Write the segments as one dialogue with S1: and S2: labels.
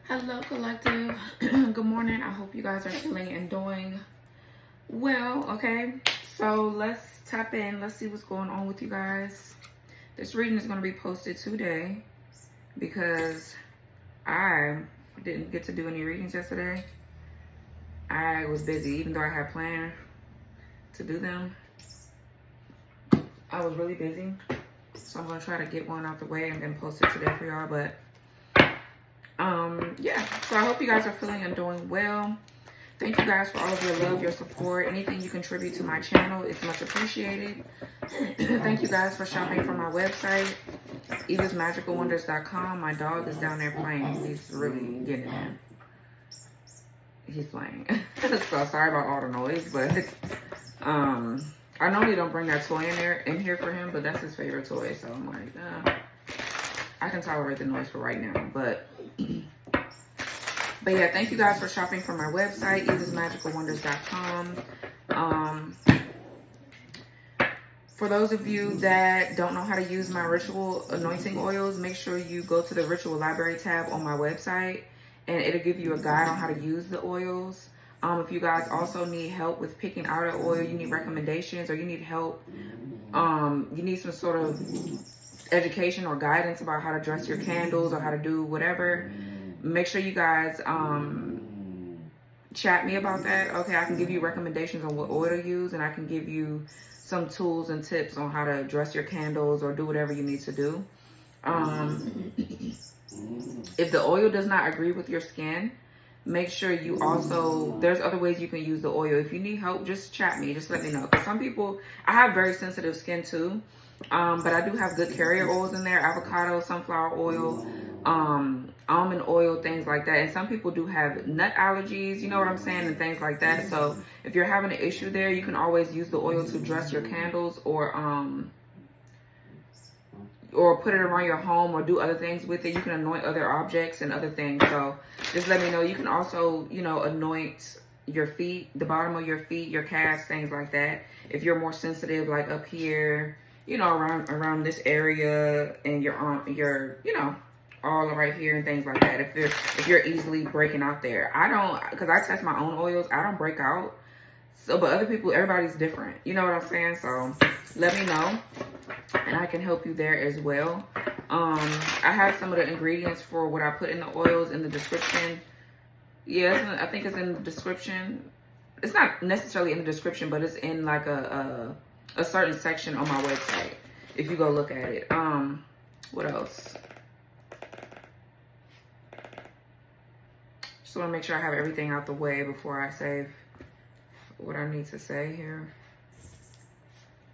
S1: Hello, collective. Good morning. I hope you guys are feeling and doing well. Okay, so let's tap in. Let's see what's going on with you guys. This reading is going to be posted today because I didn't get to do any readings yesterday. I was busy, even though I had planned to do them. I was really busy, so I'm going to try to get one out the way and then post it today for y'all. But yeah, so I hope you guys are feeling and doing well. Thank you guys for all of your love, your support. Anything you contribute to my channel is much appreciated. Thank you guys for shopping from my website, evasmagicalwonders.com. My dog is down there playing. He's really getting it. He's playing. So sorry about all the noise, but I normally don't bring that toy in here for him, but that's his favorite toy. So I'm like, I can tolerate the noise for right now, but yeah, thank you guys for shopping from my website, evasmagicalwonders.com. For those of you that don't know how to use my ritual anointing oils, make sure you go to the ritual library tab on my website, and it'll give you a guide on how to use the oils. If you guys also need help with picking out an oil, you need recommendations, or you need help, you need some sort of education or guidance about how to dress your candles or how to do whatever, make sure you guys chat me about that. Okay, I can give you recommendations on what oil to use, and I can give you some tools and tips on how to dress your candles or do whatever you need to do. If the oil does not agree with your skin, make sure you also, there's other ways you can use the oil. If you need help, just chat me, just let me know. Because some people, I have very sensitive skin too, but I do have good carrier oils in there: avocado, sunflower oil, almond oil, things like that. And some people do have nut allergies, you know what I'm saying, and things like that. So if you're having an issue there, you can always use the oil to dress your candles, or put it around your home, or do other things with it. You can anoint other objects and other things. So just let me know. You can also, you know, anoint your feet, the bottom of your feet, your calves, things like that. If you're more sensitive, like up here, you know, around this area, and your you know, all right here and things like that. If you're easily breaking out there, I don't, because I test my own oils, I don't break out. So, but other people, everybody's different. You know what I'm saying? So let me know, and I can help you there as well. I have some of the ingredients for what I put in the oils in the description. Yeah, I think it's in the description. It's not necessarily in the description, but it's in like a certain section on my website if you go look at it. What else? Just want to make sure I have everything out the way before I say what I need to say here.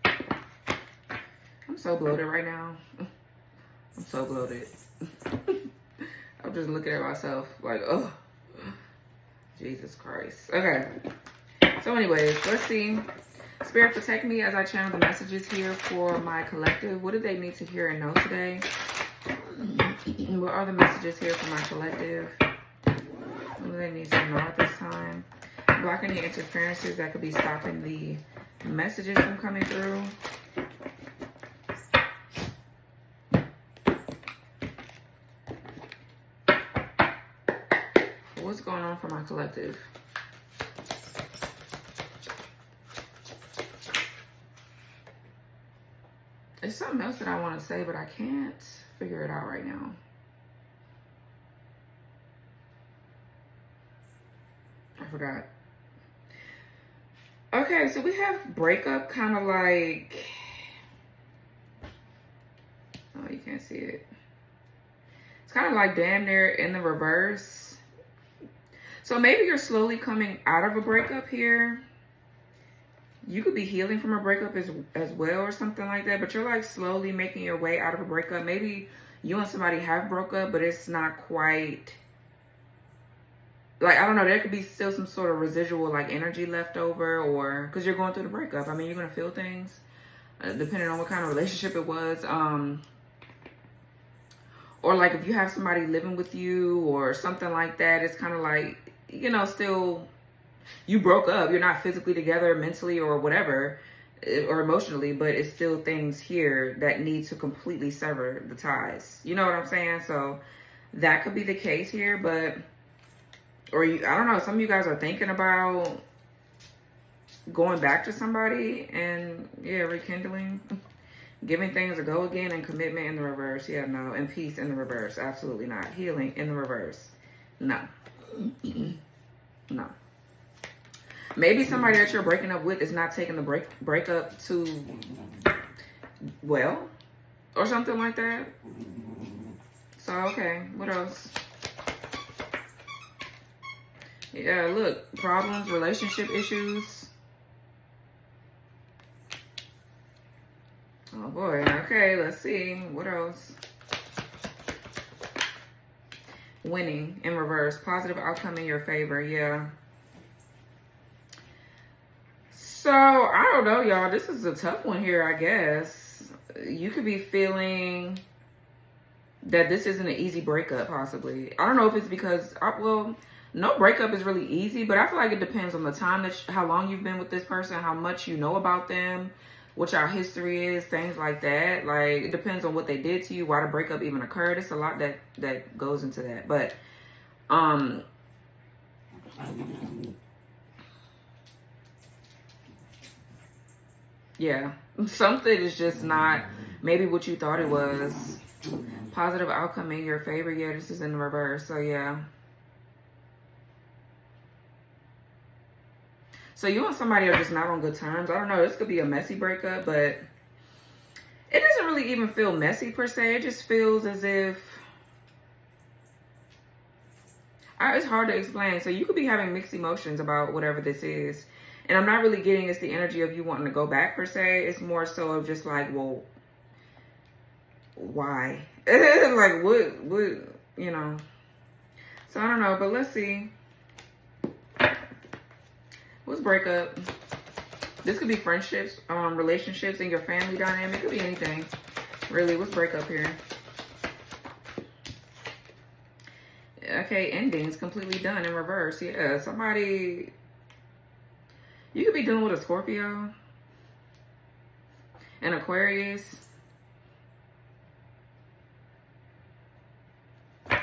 S1: I'm so bloated right now. I'm so bloated. I'm just looking at myself like, oh, Jesus Christ. Okay. So anyways, let's see. Spirit, protect me as I channel the messages here for my collective. What do they need to hear and know today? What are the messages here for my collective? What do they need to know at this time? Block any interferences that could be stopping the messages from coming through. What's going on for my collective? There's something else that I want to say, but I can't figure it out right now. I forgot. Okay, so we have breakup, kind of like, oh, you can't see it. It's kind of like damn near in the reverse. So maybe you're slowly coming out of a breakup here. You could be healing from a breakup as well, or something like that, but you're like slowly making your way out of a breakup. Maybe you and somebody have broke up, but it's not quite, like, I don't know, there could be still some sort of residual like energy left over, or because you're going through the breakup. I mean, you're going to feel things depending on what kind of relationship it was. Or like if you have somebody living with you or something like that, it's kind of like, you know, still, you broke up. You're not physically together, mentally or whatever, or emotionally, but it's still things here that need to completely sever the ties. You know what I'm saying? So That could be the case here, but, or you, I don't know, some of you guys are thinking about going back to somebody and, yeah, rekindling, giving things a go again, and commitment in the reverse. Yeah, no. And peace in the reverse. Absolutely not. Healing in the reverse. No. No. Maybe somebody that you're breaking up with is not taking the breakup too well or something like that. So, okay. What else? Yeah, look. Problems, relationship issues. Oh, boy. Okay, let's see. What else? Winning in reverse. Positive outcome in your favor. Yeah. So, I don't know, y'all. This is a tough one here, I guess. You could be feeling that this isn't an easy breakup, possibly. I don't know if it's because, well, no breakup is really easy, but I feel like it depends on the time, that how long you've been with this person, how much you know about them, what your history is, things like that. Like, it depends on what they did to you, why the breakup even occurred. It's a lot that goes into that. But, yeah, something is just not maybe what you thought it was. Positive outcome in your favor. Yeah, this is in the reverse. So, yeah. So, you and somebody are just not on good terms. I don't know. This could be a messy breakup, but it doesn't really even feel messy per se. It just feels as if... it's hard to explain. So, you could be having mixed emotions about whatever this is. And I'm not really getting it's the energy of you wanting to go back per se. It's more so of just like, well, why? Like, what, you know. So, I don't know. But let's see. What's breakup? This could be friendships, relationships, and your family dynamic. It could be anything. Really, what's breakup here? Okay, endings completely done in reverse. Yeah, somebody... You could be dealing with a Scorpio, an Aquarius.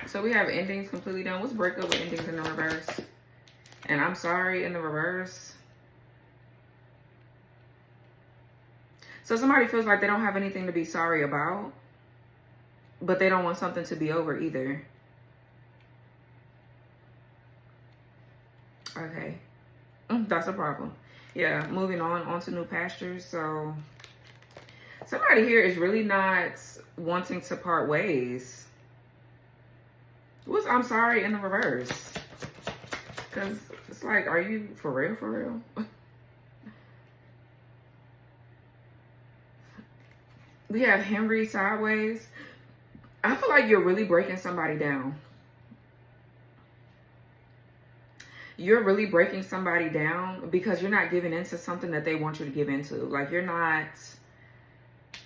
S1: So we have endings completely done. What's breakup with endings in the reverse? And I'm sorry in the reverse. So somebody feels like they don't have anything to be sorry about, but they don't want something to be over either. Okay. That's a problem. Yeah, moving on to new pastures. So somebody here is really not wanting to part ways. What's I'm sorry in the reverse? Because it's like, are you for real, for real? We have Henry sideways. I feel like you're really breaking somebody down. You're really breaking somebody down because you're not giving into something that they want you to give into. Like, you're not,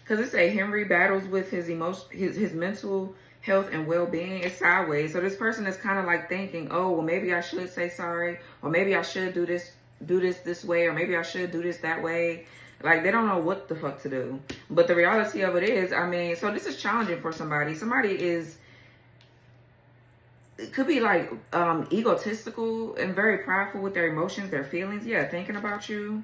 S1: because it say Henry battles with his his mental health and well-being. It's sideways. So this person is kind of like thinking, oh, well, maybe I should say sorry, or maybe I should do this way, or maybe I should do this that way. Like, they don't know what the fuck to do. But the reality of it is, I mean, so this is challenging for somebody. Somebody is, it could be like egotistical and very prideful with their emotions, their feelings. Yeah, thinking about you.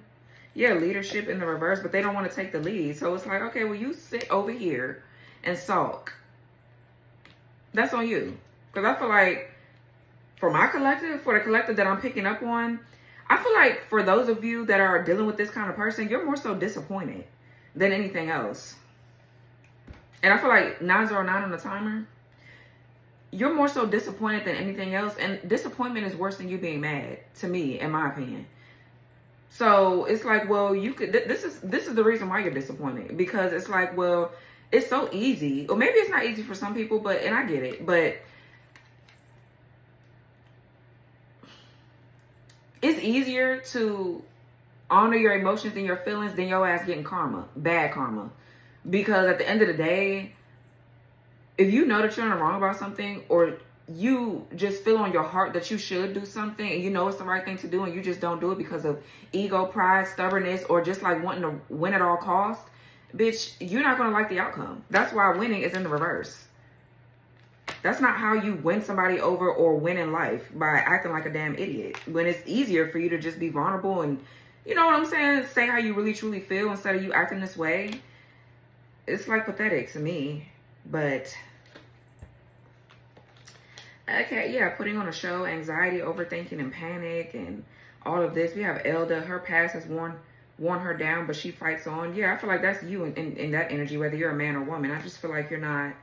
S1: Yeah, leadership in the reverse, but they don't want to take the lead. So it's like, okay, well, you sit over here and sulk. That's on you. Because I feel like for my collective, for the collective that I'm picking up on, I feel like for those of you that are dealing with this kind of person, you're more so disappointed than anything else. And I feel like 909 on the timer, you're more so disappointed than anything else. And disappointment is worse than you being mad, to me, in my opinion. So it's like, well, you could, this is the reason why you're disappointed. Because it's like, well, it's so easy. Or maybe it's not easy for some people, but, and I get it, but it's easier to honor your emotions and your feelings than your ass getting karma, bad karma. Because at the end of the day, if you know that you're in the wrong about something, or you just feel on your heart that you should do something and you know it's the right thing to do and you just don't do it because of ego, pride, stubbornness, or just like wanting to win at all costs, bitch, you're not going to like the outcome. That's why winning is in the reverse. That's not how you win somebody over or win in life, by acting like a damn idiot. When it's easier for you to just be vulnerable and, you know what I'm saying, say how you really truly feel instead of you acting this way. It's like pathetic to me. But okay, yeah, putting on a show, anxiety, overthinking, and panic, and all of this. We have Elda. Her past has worn her down, but she fights on. Yeah, I feel like that's you in that energy, whether you're a man or woman. I just feel like you're not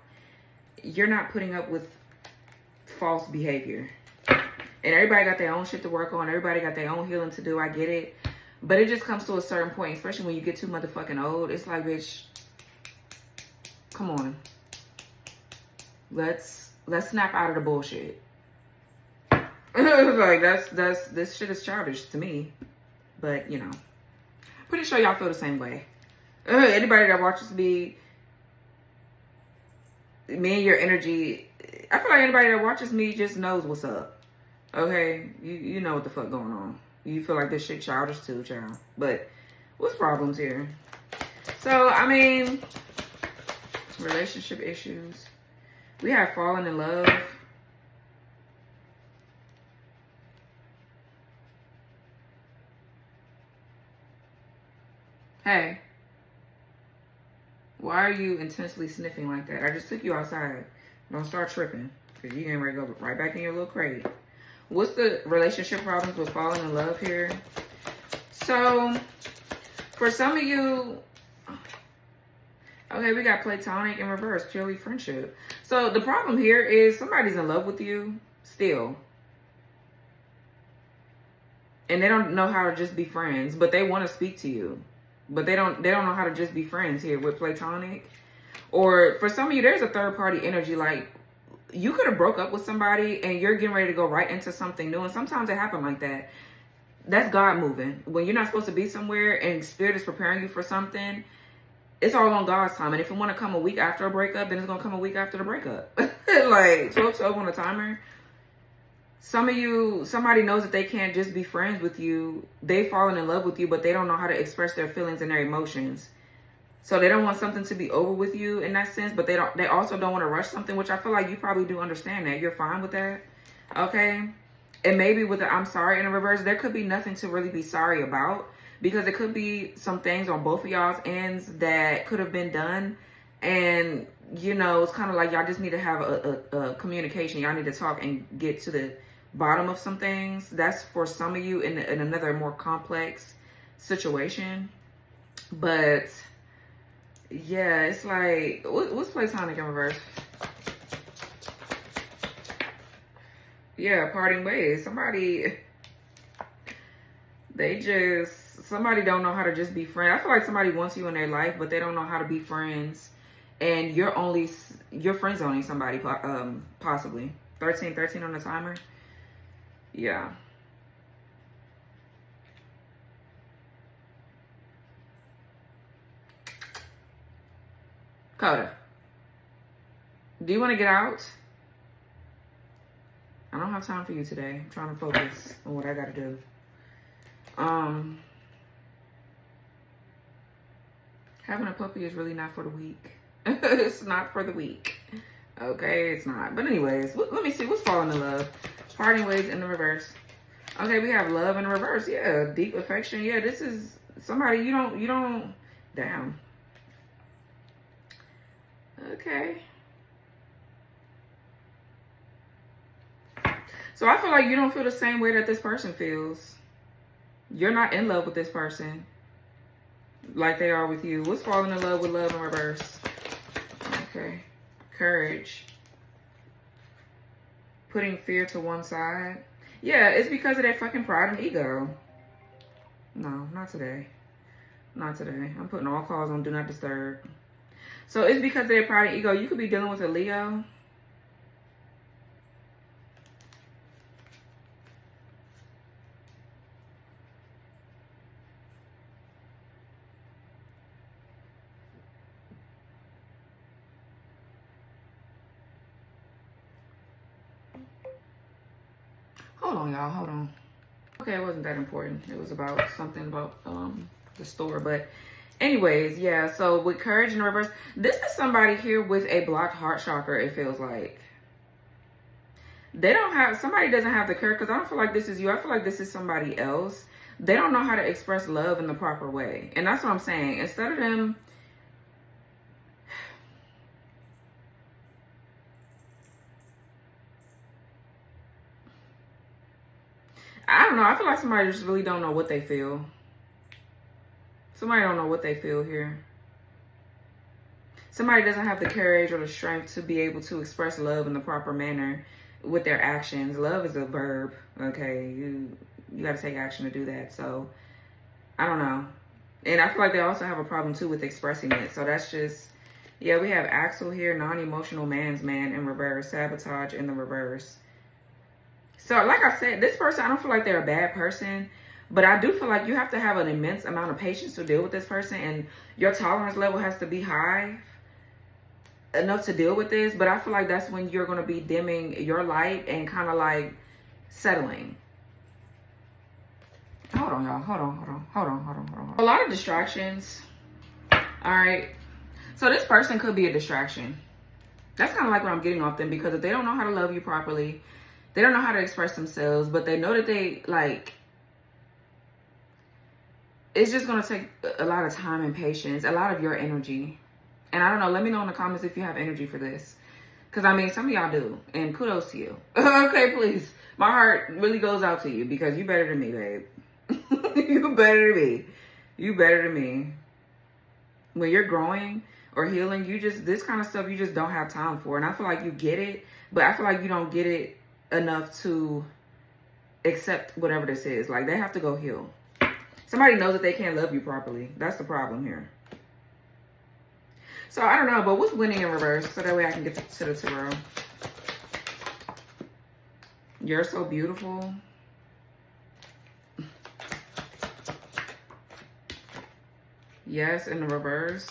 S1: putting up with false behavior. And everybody got their own shit to work on. Everybody got their own healing to do. I get it. But it just comes to a certain point, especially when you get too motherfucking old. It's like, bitch, come on. Let's snap out of the bullshit. Like, this shit is childish to me. But, you know, pretty sure y'all feel the same way. Anybody that watches me and your energy, I feel like anybody that watches me just knows what's up. Okay? You know what the fuck going on. You feel like this shit childish too, child. But what's problems here? So, I mean, relationship issues. We have fallen in love. Hey. Why are you intensely sniffing like that? I just took you outside. Don't start tripping. Because you're getting ready to go right back in your little crate. What's the relationship problems with falling in love here? So, for some of you... Okay, we got platonic in reverse. Purely friendship. So, the problem here is somebody's in love with you still. And they don't know how to just be friends. But they want to speak to you. But they don't know how to just be friends here with platonic. Or for some of you, there's a third party energy. Like, you could have broke up with somebody and you're getting ready to go right into something new. And sometimes it happens like that. That's God moving. When you're not supposed to be somewhere and Spirit is preparing you for something, it's all on God's time. And if it want to come a week after a breakup, then it's going to come a week after the breakup. Like 12-12 on the timer. Some of you, somebody knows that they can't just be friends with you. They've fallen in love with you, but they don't know how to express their feelings and their emotions. So they don't want something to be over with you in that sense, but they also don't want to rush something, which I feel like you probably do understand that. You're fine with that. Okay? And maybe with the I'm sorry in the reverse, there could be nothing to really be sorry about, because it could be some things on both of y'all's ends that could have been done. And, you know, it's kind of like y'all just need to have a communication. Y'all need to talk and get to the bottom of some things. That's for some of you in another more complex situation. But yeah, it's like, what's platonic in reverse? Yeah, parting ways. Somebody don't know how to just be friends. I feel like somebody wants you in their life, but they don't know how to be friends. And you're friend zoning somebody, possibly. 13 on the timer. Yeah. Coda, do you want to get out? I don't have time for you today. I'm trying to focus on what I got to do. Having a puppy is really not for the weak. It's not for the weak. Okay, it's not. But anyways, let me see. What's falling in love? Parting ways in the reverse. Okay, we have love in the reverse. Yeah, deep affection. Yeah, this is somebody you don't. Damn. Okay. So I feel like you don't feel the same way that this person feels. You're not in love with this person like they are with you. What's falling in love with love in reverse? Okay. Courage. Putting fear to one side. Yeah, it's because of that fucking pride and ego. No, not today. Not today. I'm putting all calls on Do Not Disturb. So it's because of their pride and ego. You could be dealing with a Leo. Hold on, y'all. Hold on. Okay, it wasn't that important. It was about something about the store. But anyways, yeah. So with courage in reverse, this is somebody here with a blocked heart chakra, it feels like. They don't have, somebody doesn't have the courage, because I don't feel like this is you. I feel like this is somebody else. They don't know how to express love in the proper way. And that's what I'm saying. Instead of them, I don't know. I feel like somebody just really don't know what they feel. Somebody don't know what they feel here. Somebody doesn't have the courage or the strength to be able to express love in the proper manner with their actions. Love is a verb, okay? You got to take action to do that. So, I don't know. And I feel like they also have a problem, too, with expressing it. So, that's just, yeah, we have Axel here, non-emotional man's man in reverse, sabotage in the reverse. So, like I said, this person, I don't feel like they're a bad person. But I do feel like you have to have an immense amount of patience to deal with this person. And your tolerance level has to be high enough to deal with this. But I feel like that's when you're going to be dimming your light and kind of like settling. Hold on, y'all. Hold on. A lot of distractions. All right. So this person could be a distraction. That's kind of like what I'm getting off them, because if they don't know how to love you properly, they don't know how to express themselves, but they know that they like, it's just going to take a lot of time and patience, a lot of your energy. And I don't know, let me know in the comments if you have energy for this. Because, I mean, some of y'all do. And kudos to you. Okay, please. My heart really goes out to you, because you better than me, babe. You better than me. You better than me. When you're growing or healing, you just, this kind of stuff you just don't have time for. And I feel like you get it, but I feel like you don't get it enough to accept whatever this is. Like, they have to go heal. Somebody knows that they can't love you properly. That's the problem here. So, I don't know, but what's winning in reverse? So that way I can get to the tarot. You're so beautiful. Yes, in the reverse.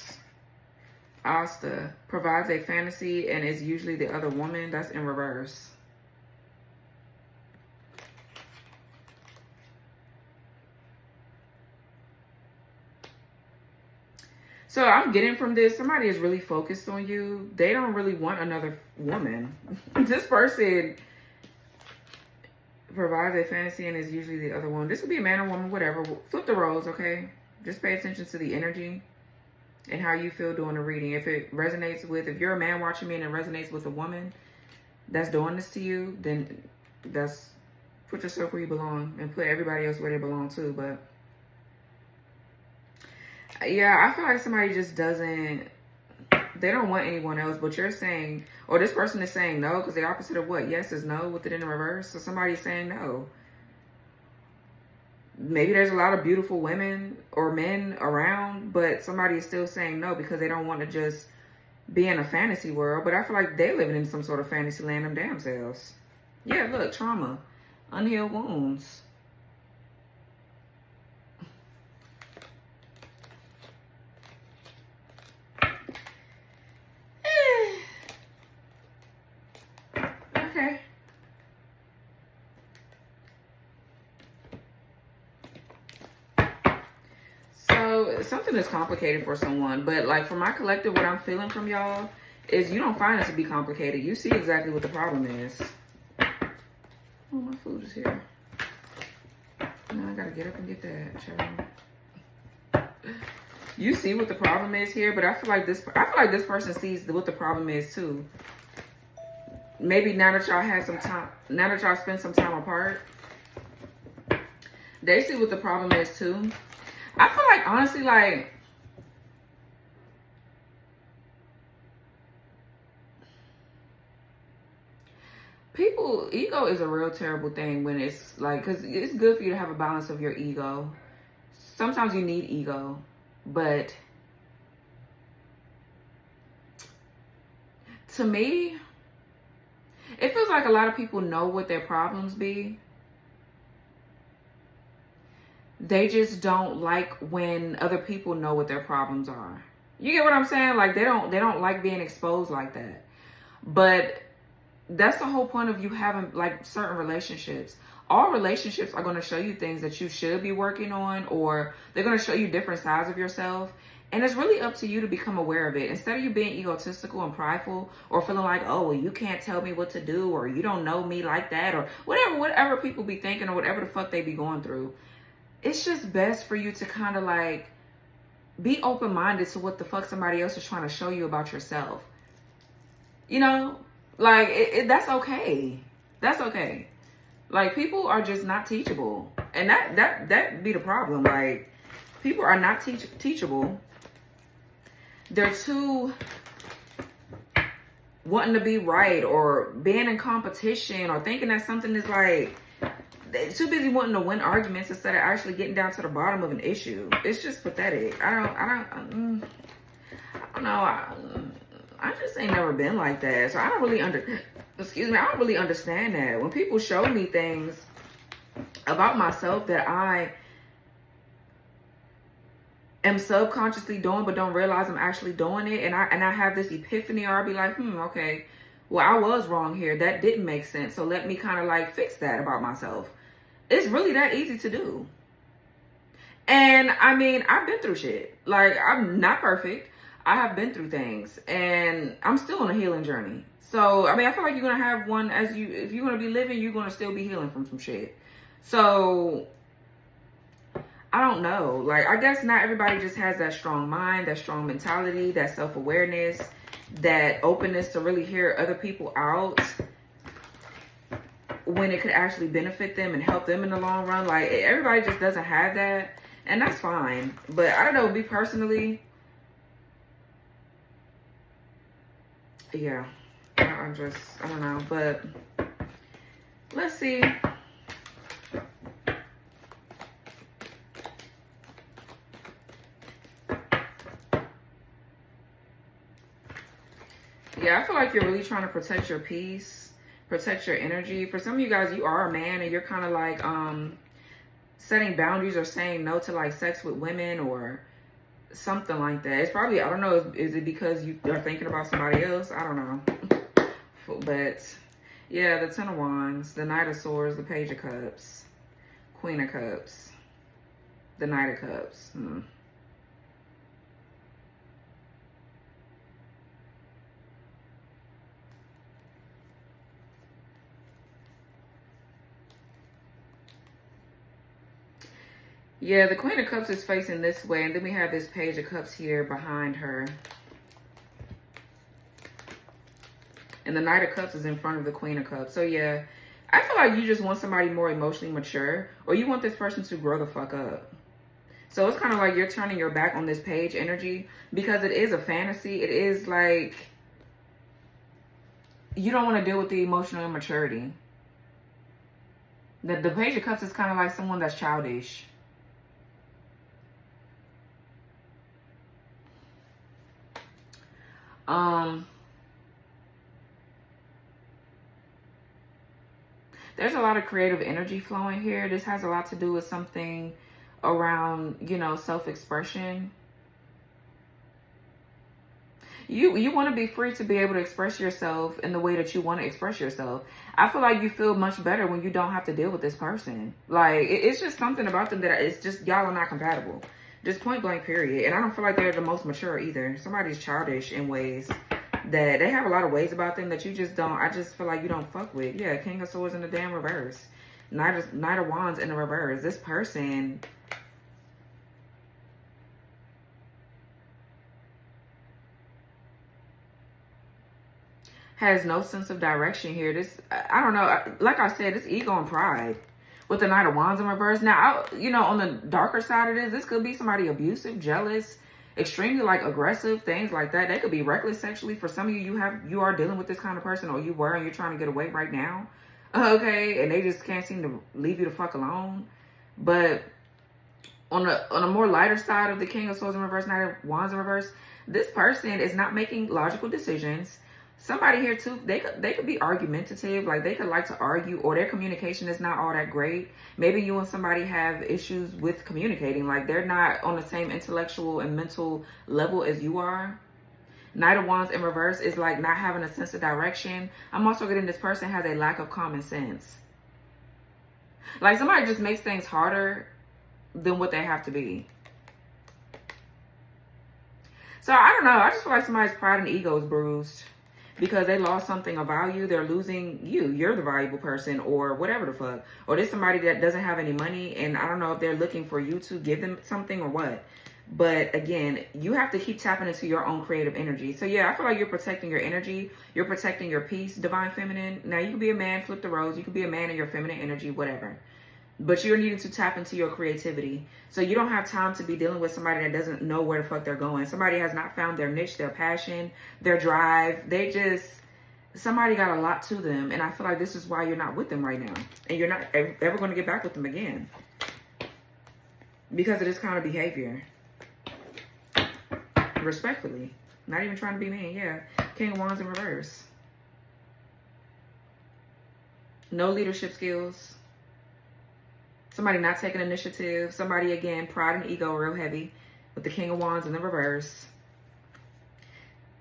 S1: Asta provides a fantasy and is usually the other woman. That's in reverse. So I'm getting from this, somebody is really focused on you. They don't really want another woman. This person provides a fantasy and is usually the other one. This could be a man or woman, whatever. Flip the roles, okay? Just pay attention to the energy and how you feel doing the reading. If it resonates with, if you're a man watching me and it resonates with a woman that's doing this to you, then that's, put yourself where you belong and put everybody else where they belong too. But yeah, I feel like somebody just doesn't, they don't want anyone else, but you're saying, or this person is saying no, because the opposite of what? Yes is no, with it in the reverse. So somebody's saying no. Maybe there's a lot of beautiful women or men around, but somebody is still saying no because they don't want to just be in a fantasy world. But I feel like they're living in some sort of fantasy land them damn selves. Yeah, look, trauma, unhealed wounds. Okay. So something is complicated for someone, but like for my collective, what I'm feeling from y'all is you don't find it to be complicated. You see exactly what the problem is. Oh, my food is here. Now I gotta get up and get that, child. You see what the problem is here, but I feel like this person sees what the problem is too. Maybe now that y'all had some time, now that y'all spent some time apart, they see what the problem is too. I feel like, honestly, like, people, ego is a real terrible thing when it's like, because it's good for you to have a balance of your ego. Sometimes you need ego, but to me, it feels like a lot of people know what their problems be. They just don't like when other people know what their problems are. You get what I'm saying? Like they don't like being exposed like that. But that's the whole point of you having like certain relationships. All relationships are going to show you things that you should be working on, or they're going to show you different sides of yourself. And it's really up to you to become aware of it. Instead of you being egotistical and prideful, or feeling like, oh, well, you can't tell me what to do, or you don't know me like that, or whatever people be thinking, or whatever the fuck they be going through. It's just best for you to kind of like be open-minded to what the fuck somebody else is trying to show you about yourself. You know, like that's okay. That's okay. Like, people are just not teachable, and that be the problem. Like, people are not teachable. They're too wanting to be right, or being in competition, or thinking that something is like, they're too busy wanting to win arguments instead of actually getting down to the bottom of an issue. It's just pathetic. I don't know. I just ain't never been like that. So I don't really I don't really understand that. When people show me things about myself that I am subconsciously doing but don't realize I'm actually doing it, and I have this epiphany, or I'll be like, okay, well, I was wrong here. That didn't make sense. So let me kind of like fix that about myself. It's really that easy to do. And I mean, I've been through shit. Like, I'm not perfect. I have been through things, and I'm still on a healing journey. So, I mean, I feel like you're going to have one if you're going to be living, you're going to still be healing from some shit. So, I don't know. Like, I guess not everybody just has that strong mind, that strong mentality, that self-awareness, that openness to really hear other people out when it could actually benefit them and help them in the long run. Like, everybody just doesn't have that, and that's fine. But I don't know, me personally, yeah, I don't know, but let's see. Yeah, I feel like you're really trying to protect your peace, protect your energy. For some of you guys, you are a man, and you're kind of like setting boundaries or saying no to like sex with women or something like that. It's probably, I don't know, is it because you are thinking about somebody else? I don't know. But yeah, the Ten of Wands, the Knight of Swords, the Page of Cups, Queen of Cups, the Knight of Cups. Yeah, the Queen of Cups is facing this way, and then we have this Page of Cups here behind her. And the Knight of Cups is in front of the Queen of Cups. So yeah, I feel like you just want somebody more emotionally mature, or you want this person to grow the fuck up. So it's kind of like you're turning your back on this page energy, because it is a fantasy. It is like, you don't want to deal with the emotional immaturity. The Page of Cups is kind of like someone that's childish. There's a lot of creative energy flowing here. This has a lot to do with something around, you know, self-expression. You want to be free to be able to express yourself in the way that you want to express yourself. I feel like you feel much better when you don't have to deal with this person. Like, it's just something about them that it's just, y'all are not compatible. Just point blank, period. And I don't feel like they're the most mature either. Somebody's childish in ways that they have a lot of ways about them that you just don't, I just feel like you don't fuck with. Yeah, King of Swords in the damn reverse. Knight of Wands in the reverse. This person has no sense of direction here. This, I don't know, like I said, it's ego and pride with the Knight of Wands in reverse. Now, you know, on the darker side of this could be somebody abusive, jealous, extremely like aggressive, things like that. They could be reckless sexually. For some of you, you are dealing with this kind of person, or you were, and you're trying to get away right now. Okay, and they just can't seem to leave you the fuck alone. But on a more lighter side of the King of Swords in reverse, Knight of Wands in reverse, this person is not making logical decisions. Somebody here too, they could be argumentative, like they could like to argue, or their communication is not all that great. Maybe you and somebody have issues with communicating, like they're not on the same intellectual and mental level as you are. Knight of Wands in reverse is like not having a sense of direction. I'm also getting this person has a lack of common sense. Like somebody just makes things harder than what they have to be. So I don't know. I just feel like somebody's pride and ego is bruised because they lost something of value. They're losing you. You're the valuable person or whatever the fuck. Or there's somebody that doesn't have any money, and I don't know if they're looking for you to give them something or what. But again, you have to keep tapping into your own creative energy. So yeah, I feel like you're protecting your energy. You're protecting your peace, divine feminine. Now you can be a man, flip the roles. You can be a man in your feminine energy, whatever. But you're needing to tap into your creativity. So you don't have time to be dealing with somebody that doesn't know where the fuck they're going. Somebody has not found their niche, their passion, their drive. Somebody got a lot to them. And I feel like this is why you're not with them right now. And you're not ever going to get back with them again. Because of this kind of behavior. Respectfully. Not even trying to be mean. Yeah. King of Wands in reverse. No leadership skills. Somebody not taking initiative. Somebody, again, pride and ego real heavy. With the King of Wands in the reverse.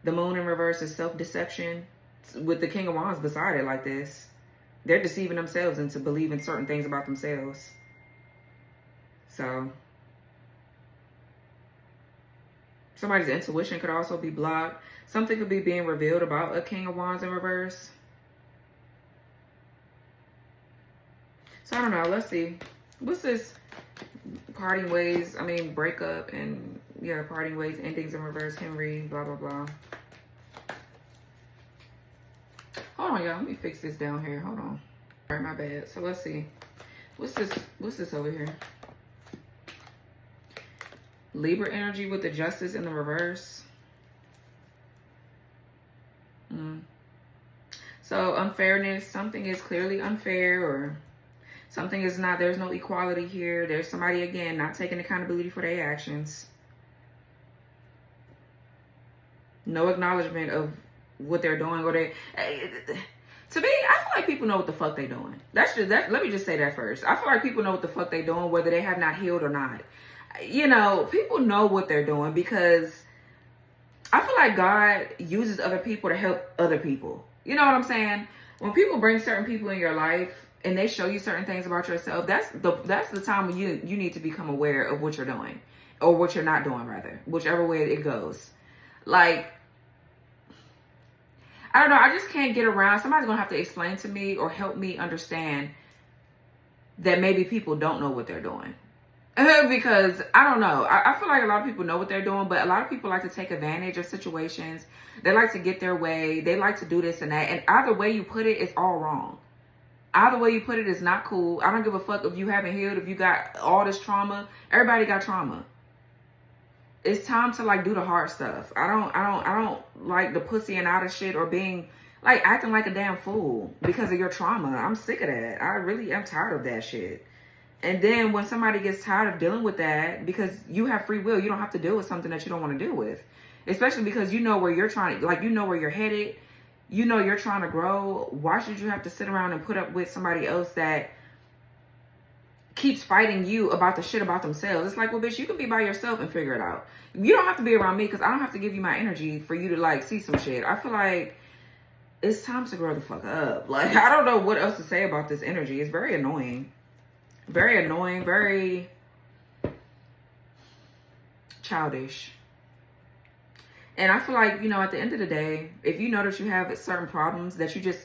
S1: The Moon in reverse is self-deception. With the King of Wands beside it like this. They're deceiving themselves into believing certain things about themselves. So. Somebody's intuition could also be blocked. Something could be being revealed about a King of Wands in reverse. So I don't know. Let's see. What's this? Parting ways. I mean, breakup and, yeah, parting ways, endings in reverse, Henry, blah, blah, blah. Hold on, y'all. Let me fix this down here. Hold on. All right, my bad. So let's see. What's this over here? Libra energy with the Justice in the reverse. So unfairness. Something is clearly unfair, or something is not, there's no equality here. There's somebody, again, not taking accountability for their actions. No acknowledgement of what they're doing. Or to me, I feel like people know what the fuck they're doing. Let me just say that first. I feel like people know what the fuck they're doing, whether they have not healed or not. You know, people know what they're doing because I feel like God uses other people to help other people. You know what I'm saying? When people bring certain people in your life and they show you certain things about yourself, that's the time when you need to become aware of what you're doing, or what you're not doing, rather, whichever way it goes. Like, I don't know. I just can't get around. Somebody's going to have to explain to me or help me understand that maybe people don't know what they're doing. Because I don't know. I feel like a lot of people know what they're doing, but a lot of people like to take advantage of situations. They like to get their way. They like to do this and that. And either way you put it, it's all wrong. Either way you put it is not cool. I don't give a fuck if you haven't healed, if you got all this trauma. Everybody got trauma. It's time to like do the hard stuff. I don't like the pussy and out of shit, or being like acting like a damn fool because of your trauma. I'm sick of that. I really am tired of that shit. And then when somebody gets tired of dealing with that, because you have free will, you don't have to deal with something that you don't want to deal with. Especially because you know where you're trying to, like, you know where you're headed. You know you're trying to grow. Why should you have to sit around and put up with somebody else that keeps fighting you about the shit about themselves? It's like, well, bitch, you can be by yourself and figure it out. You don't have to be around me because I don't have to give you my energy for you to, like, see some shit. I feel like it's time to grow the fuck up. Like, I don't know what else to say about this energy. It's very annoying. Very annoying, very childish. And I feel like, you know, at the end of the day, if you know that you have certain problems that you just,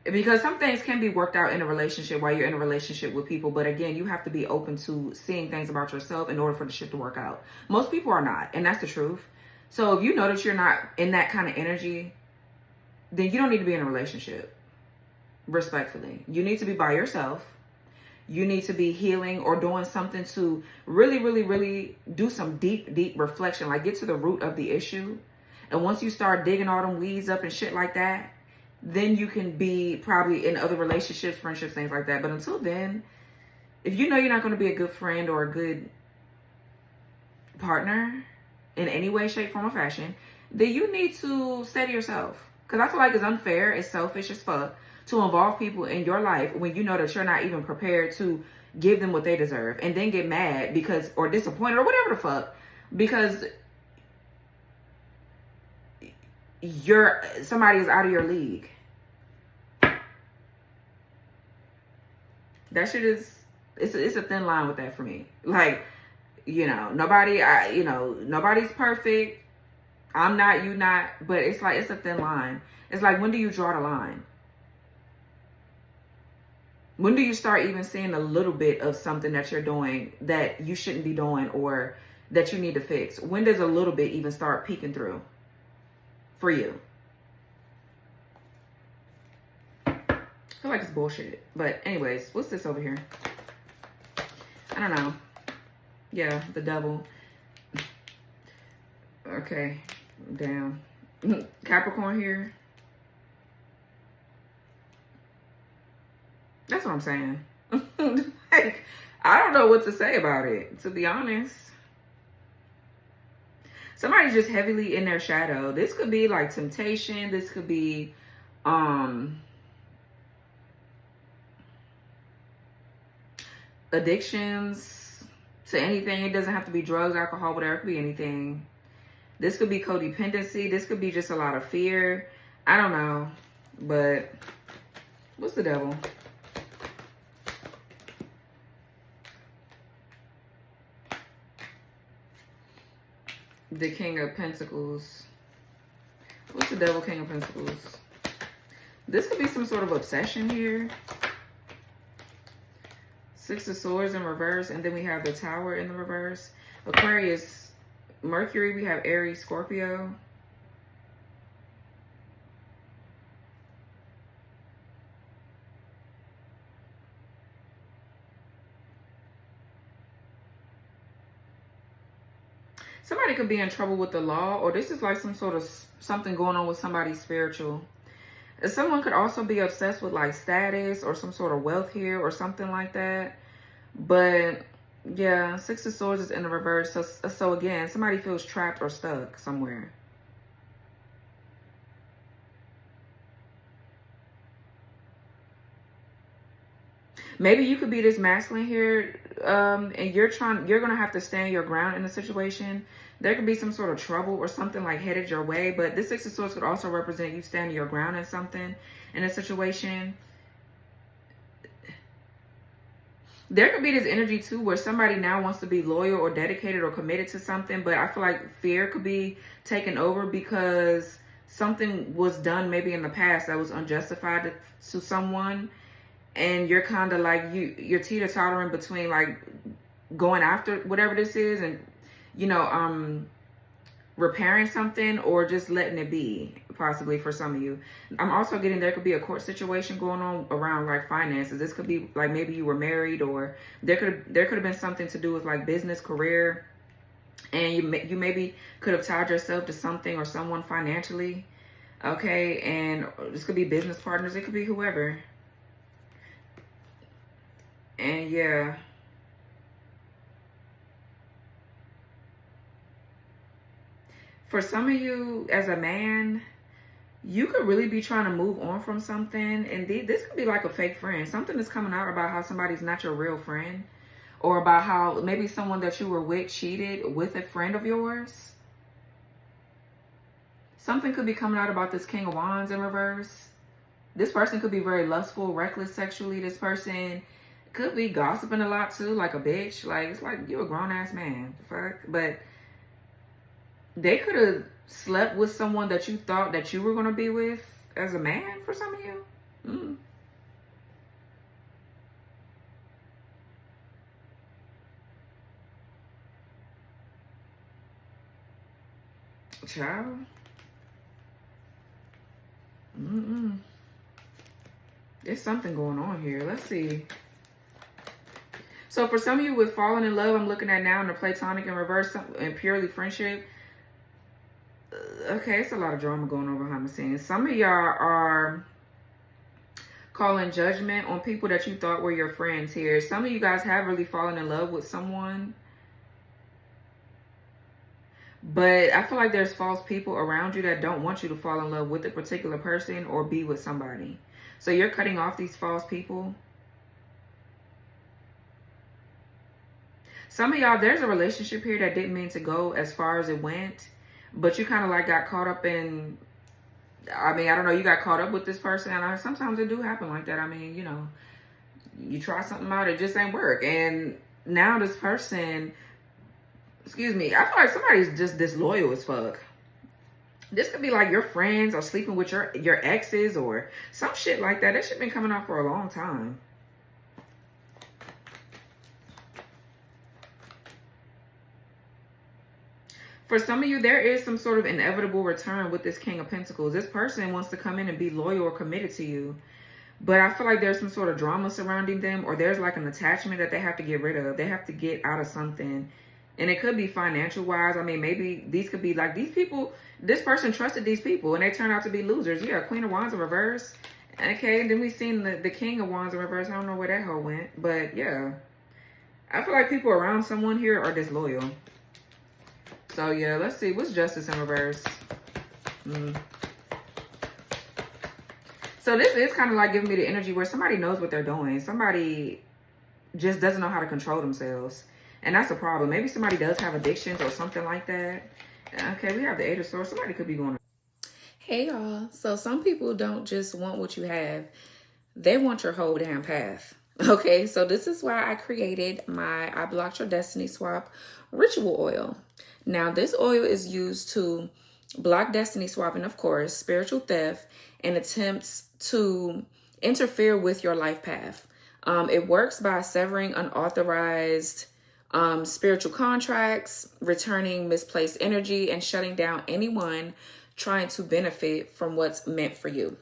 S1: because some things can be worked out in a relationship while you're in a relationship with people. But again, you have to be open to seeing things about yourself in order for the shit to work out. Most people are not. And that's the truth. So if you know that you're not in that kind of energy, then you don't need to be in a relationship. Respectfully, you need to be by yourself. You need to be healing or doing something to really, really, really do some deep reflection, like get to the root of the issue. And once you start digging all them weeds up and shit like that, then you can be probably in other relationships, friendships, things like that. But until then, if you know you're not going to be a good friend or a good partner in any way, shape, form, or fashion, then you need to stay to yourself. Because I feel like it's unfair, it's selfish as fuck to involve people in your life when you know that you're not even prepared to give them what they deserve, and then get mad because, or disappointed, or whatever the fuck, because somebody is out of your league. That shit is, it's a thin line with that for me. Like, You know, nobody's perfect. I'm not, you not, but it's like, it's a thin line. It's like, when do you draw the line? When do you start even seeing a little bit of something that you're doing that you shouldn't be doing or that you need to fix? When does a little bit even start peeking through for you? I feel like it's bullshit. But anyways, what's this over here? I don't know. Yeah, the devil. Okay, damn. Capricorn here. That's what I'm saying. Like, I don't know what to say about it, to be honest. Somebody's just heavily in their shadow. This could be like temptation. This could be addictions to anything. It doesn't have to be drugs, alcohol, whatever. It could be anything. This could be codependency. This could be just a lot of fear. I don't know. But what's the devil? The King of Pentacles. What's the devil, King of Pentacles? This could be some sort of obsession here. Six of Swords in reverse. And then we have the Tower in the reverse. Aquarius, Mercury. We have Aries, Scorpio. Somebody could be in trouble with the law, or this is like some sort of something going on with somebody spiritual. Someone could also be obsessed with like status or some sort of wealth here or something like that. But yeah, Six of Swords is in the reverse. So again, somebody feels trapped or stuck somewhere. Maybe you could be this masculine here, and you're gonna have to stand your ground in a situation. There could be some sort of trouble or something like headed your way, but this Six of Swords could also represent you standing your ground in something, in a situation. There could be this energy too where somebody now wants to be loyal or dedicated or committed to something, but I feel like fear could be taken over because something was done maybe in the past that was unjustified to someone. And you're kind of like, you're teeter-tottering between like going after whatever this is and, you know, repairing something or just letting it be, possibly for some of you. I'm also getting there could be a court situation going on around like finances. This could be like maybe you were married, or there could have been something to do with like business, career, and you maybe could have tied yourself to something or someone financially. Okay, and this could be business partners. It could be whoever. And yeah, for some of you as a man, you could really be trying to move on from something. And this could be like a fake friend. Something is coming out about how somebody's not your real friend, or about how maybe someone that you were with cheated with a friend of yours. Something could be coming out about this King of Wands in reverse. This person could be very lustful, reckless sexually. This person could be gossiping a lot too, like a bitch. Like, it's like, you a grown-ass man. Fuck. But they could have slept with someone that you thought that you were going to be with as a man for some of you. Child. There's something going on here. Let's see. So for some of you with falling in love, I'm looking at now in the platonic in reverse and purely friendship. Okay, it's a lot of drama going on behind the scenes. Some of y'all are calling judgment on people that you thought were your friends here. Some of you guys have really fallen in love with someone. But I feel like there's false people around you that don't want you to fall in love with a particular person or be with somebody. So you're cutting off these false people. Some of y'all, there's a relationship here that didn't mean to go as far as it went, but you kind of like got caught up in, I mean, I don't know, you got caught up with this person. And sometimes it do happen like that. I mean, you know, you try something out, it just ain't work. And now this person excuse me, I feel like somebody's just disloyal as fuck. This could be like your friends or sleeping with your exes or some shit like that. That shit been coming out for a long time. For some of you, there is some sort of inevitable return with this King of Pentacles. This person wants to come in and be loyal or committed to you. But I feel like there's some sort of drama surrounding them, or there's like an attachment that they have to get rid of. They have to get out of something. And it could be financial wise. I mean, maybe these could be like these people, this person trusted these people and they turn out to be losers. Yeah, Queen of Wands in reverse. Okay, and then we seen the King of Wands in reverse. I don't know where that hoe went. But yeah, I feel like people around someone here are disloyal. So yeah, let's see. What's Justice in reverse? So this is kind of like giving me the energy where somebody knows what they're doing. Somebody just doesn't know how to control themselves. And that's a problem. Maybe somebody does have addictions or something like that. Okay, we have the Eight of Swords. Somebody could be going. Hey, y'all. So some people don't just want what you have. They want your whole damn path. Okay, so this is why I created my I Blocked Your Destiny Swap ritual oil. Now, this oil is used to block destiny swapping, of course, spiritual theft, and attempts to interfere with your life path. It works by severing unauthorized spiritual contracts, returning misplaced energy, and shutting down anyone trying to benefit from what's meant for you.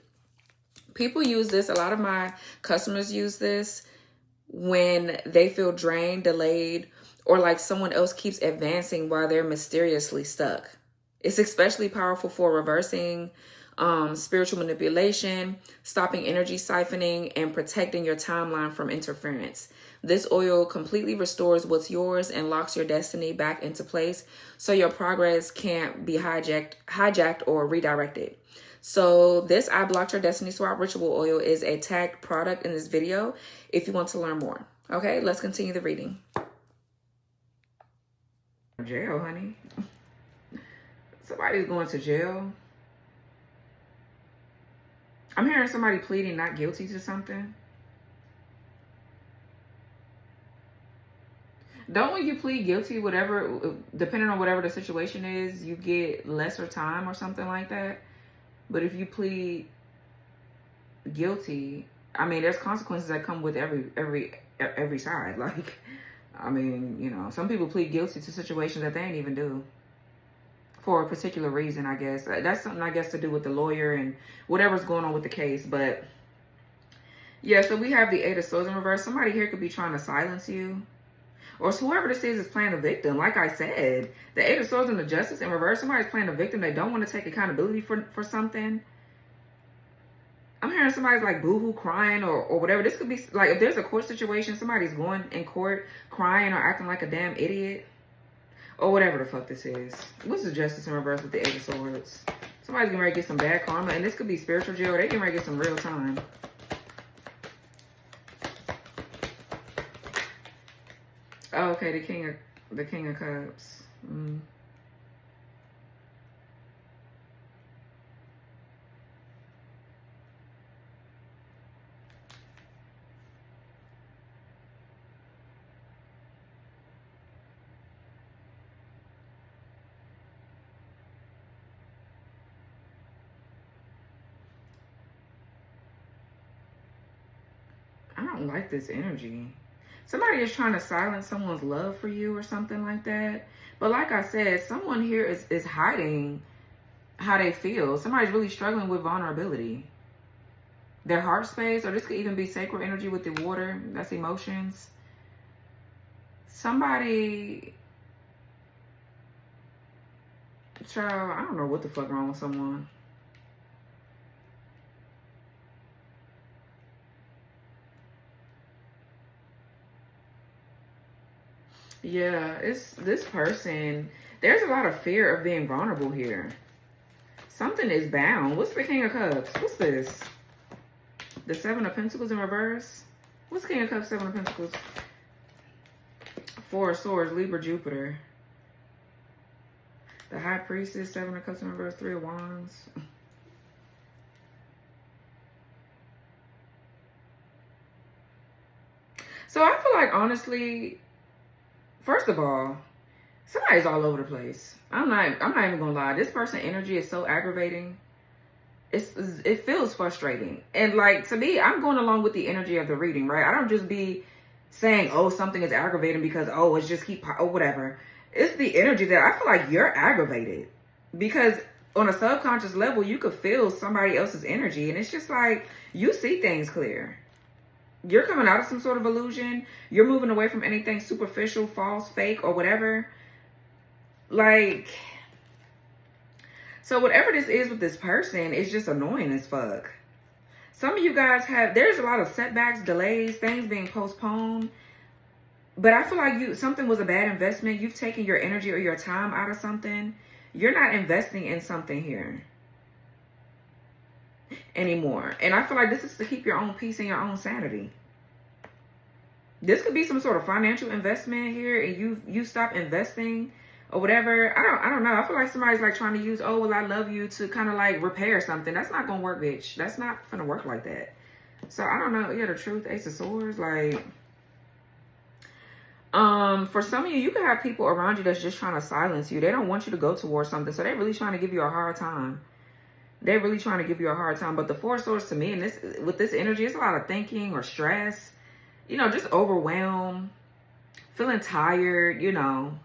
S1: People use this. A lot of my customers use this when they feel drained, delayed, or like someone else keeps advancing while they're mysteriously stuck. It's especially powerful for reversing spiritual manipulation, stopping energy siphoning, and protecting your timeline from interference. This oil completely restores what's yours and locks your destiny back into place so your progress can't be hijacked or redirected. So this I Blocked Your Destiny Swap ritual oil is a tagged product in this video if you want to learn more. Okay, let's continue the reading. Jail, honey. Somebody's going to jail. I'm hearing somebody pleading not guilty to something. Don't when you plead guilty, whatever, depending on whatever the situation is, you get lesser time or something like that. But if you plead guilty, I mean, there's consequences that come with every side. Like, I mean, you know, some people plead guilty to situations that they ain't even do for a particular reason, I guess. That's something, I guess, to do with the lawyer and whatever's going on with the case. But yeah, so we have the Eight of Swords in reverse. Somebody here could be trying to silence you. Or whoever this is playing a victim. Like I said, the Eight of Swords and the Justice in reverse. Somebody's playing a victim. They don't want to take accountability for something. I'm hearing somebody's like boohoo crying or whatever. This could be like if there's a court situation, somebody's going in court crying or acting like a damn idiot. Or whatever the fuck this is. What's the Justice in reverse with the Eight of Swords? Somebody's getting ready to get some bad karma. And this could be spiritual jail. They're getting ready to get some real time. Oh, okay, the King of Cups. I don't like this energy. Somebody is trying to silence someone's love for you or something like that. But like I said, someone here is hiding how they feel. Somebody's really struggling with vulnerability. Their heart space, or this could even be sacred energy with the water. That's emotions. Somebody, child, I don't know what the fuck wrong with someone. Yeah, it's this person. There's a lot of fear of being vulnerable here. Something is bound. What's the King of Cups? What's this? The Seven of Pentacles in reverse? What's King of Cups, Seven of Pentacles? Four of Swords, Libra, Jupiter. The High Priestess, Seven of Cups in reverse, Three of Wands. So I feel like, honestly, first of all, Somebody's all over the place. I'm not even gonna lie. This person energy is so aggravating. It feels frustrating. And like, to me, I'm going along with the energy of the reading, right? I don't just be saying, oh, something is aggravating because, oh, it's just or whatever. It's the energy that I feel like you're aggravated, because on a subconscious level, you could feel somebody else's energy. And it's just like, you see things clear. You're coming out of some sort of illusion. You're moving away from anything superficial, false, fake, or whatever. Like, so whatever this is with this person is just annoying as fuck. Some of you guys there's a lot of setbacks, delays, things being postponed. But I feel like something was a bad investment. You've taken your energy or your time out of something. You're not investing in something here anymore. And I feel like this is to keep your own peace and your own sanity. This could be some sort of financial investment here, and you stop investing or whatever. I don't know. I feel like somebody's like trying to use, oh, well, I love you, to kind of like repair something. That's not gonna work, bitch. That's not gonna work like that. So I don't know. Yeah, the truth, Ace of Swords, like, for some of you, you could have people around you that's just trying to silence you. They don't want you to go towards something, so they're really trying to give you a hard time. They're really trying to give you a hard time. But the Four of Swords, to me, and with this energy, it's a lot of thinking or stress. You know, just overwhelmed, feeling tired, you know.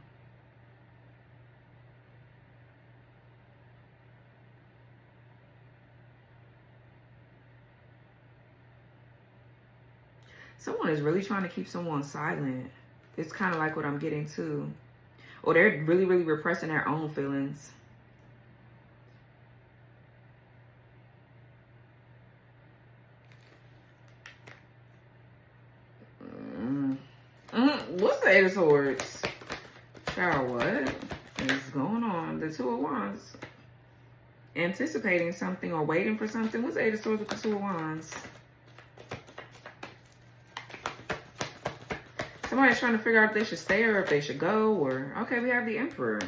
S1: Someone is really trying to keep someone silent. It's kind of like what I'm getting to. Or they're really, really repressing their own feelings. What's the Eight of Swords? Child, what is going on? The Two of Wands. Anticipating something or waiting for something. What's the Eight of Swords with the Two of Wands? Somebody's trying to figure out if they should stay or if they should go. Or, okay, we have the Emperor.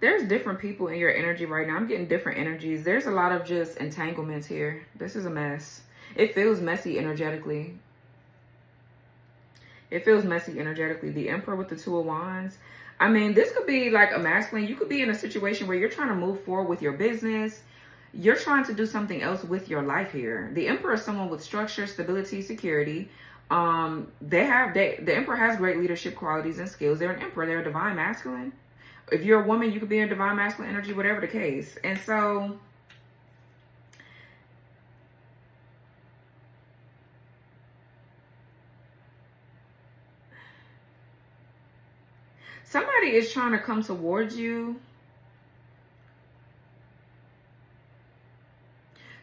S1: There's different people in your energy right now. I'm getting different energies. There's a lot of just entanglements here. This is a mess. It feels messy energetically. It feels messy energetically. The Emperor with the Two of Wands. I mean, this could be like a masculine. You could be in a situation where you're trying to move forward with your business. You're trying to do something else with your life here. The Emperor is someone with structure, stability, security. The Emperor has great leadership qualities and skills. They're an Emperor. They're a divine masculine. If you're a woman, you could be in divine masculine energy, whatever the case. And so somebody is trying to come towards you.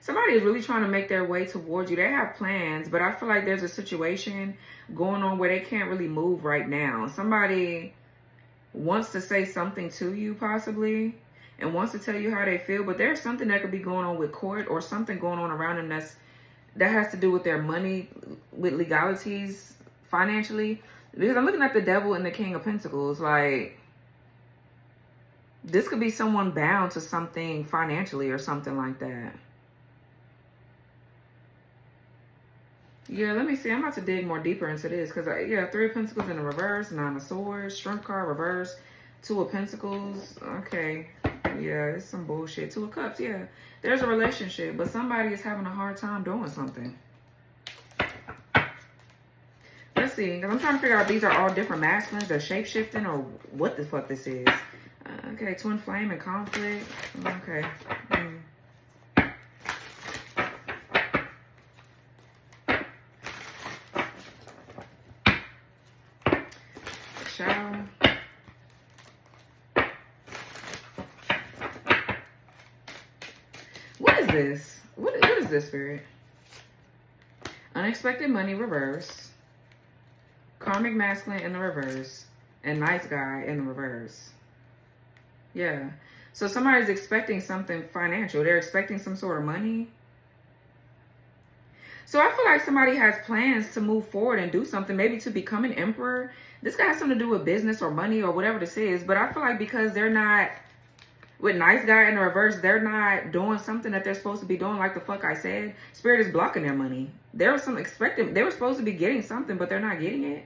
S1: Somebody is really trying to make their way towards you. They have plans, but I feel like there's a situation going on where they can't really move right now. Somebody wants to say something to you possibly and wants to tell you how they feel, but there's something that could be going on with court or something going on around them that has to do with their money, with legalities, financially. Because I'm looking at the Devil and the King of Pentacles. Like, this could be someone bound to something financially or something like that. Yeah, let me see. I'm about to dig more deeper into this. Because, yeah, Three of Pentacles in the reverse. Nine of Swords. Strength card reverse. Two of Pentacles. Okay. Yeah, it's some bullshit. Two of Cups. Yeah. There's a relationship. But somebody is having a hard time doing something. Let's see. Because I'm trying to figure out if these are all different masculines. They're shape-shifting or what the fuck this is. Okay. Twin flame and conflict. Okay. What is this? What is this, Spirit? Unexpected money reverse. Karmic masculine in the reverse. And nice guy in the reverse. Yeah. So somebody's expecting something financial. They're expecting some sort of money. So I feel like somebody has plans to move forward and do something, maybe to become an emperor. This guy has something to do with business or money or whatever this is. But I feel like because they're not, with nice guy in the reverse, they're not doing something that they're supposed to be doing, like the fuck I said. Spirit is blocking their money. There was some expecting, they were supposed to be getting something, but they're not getting it.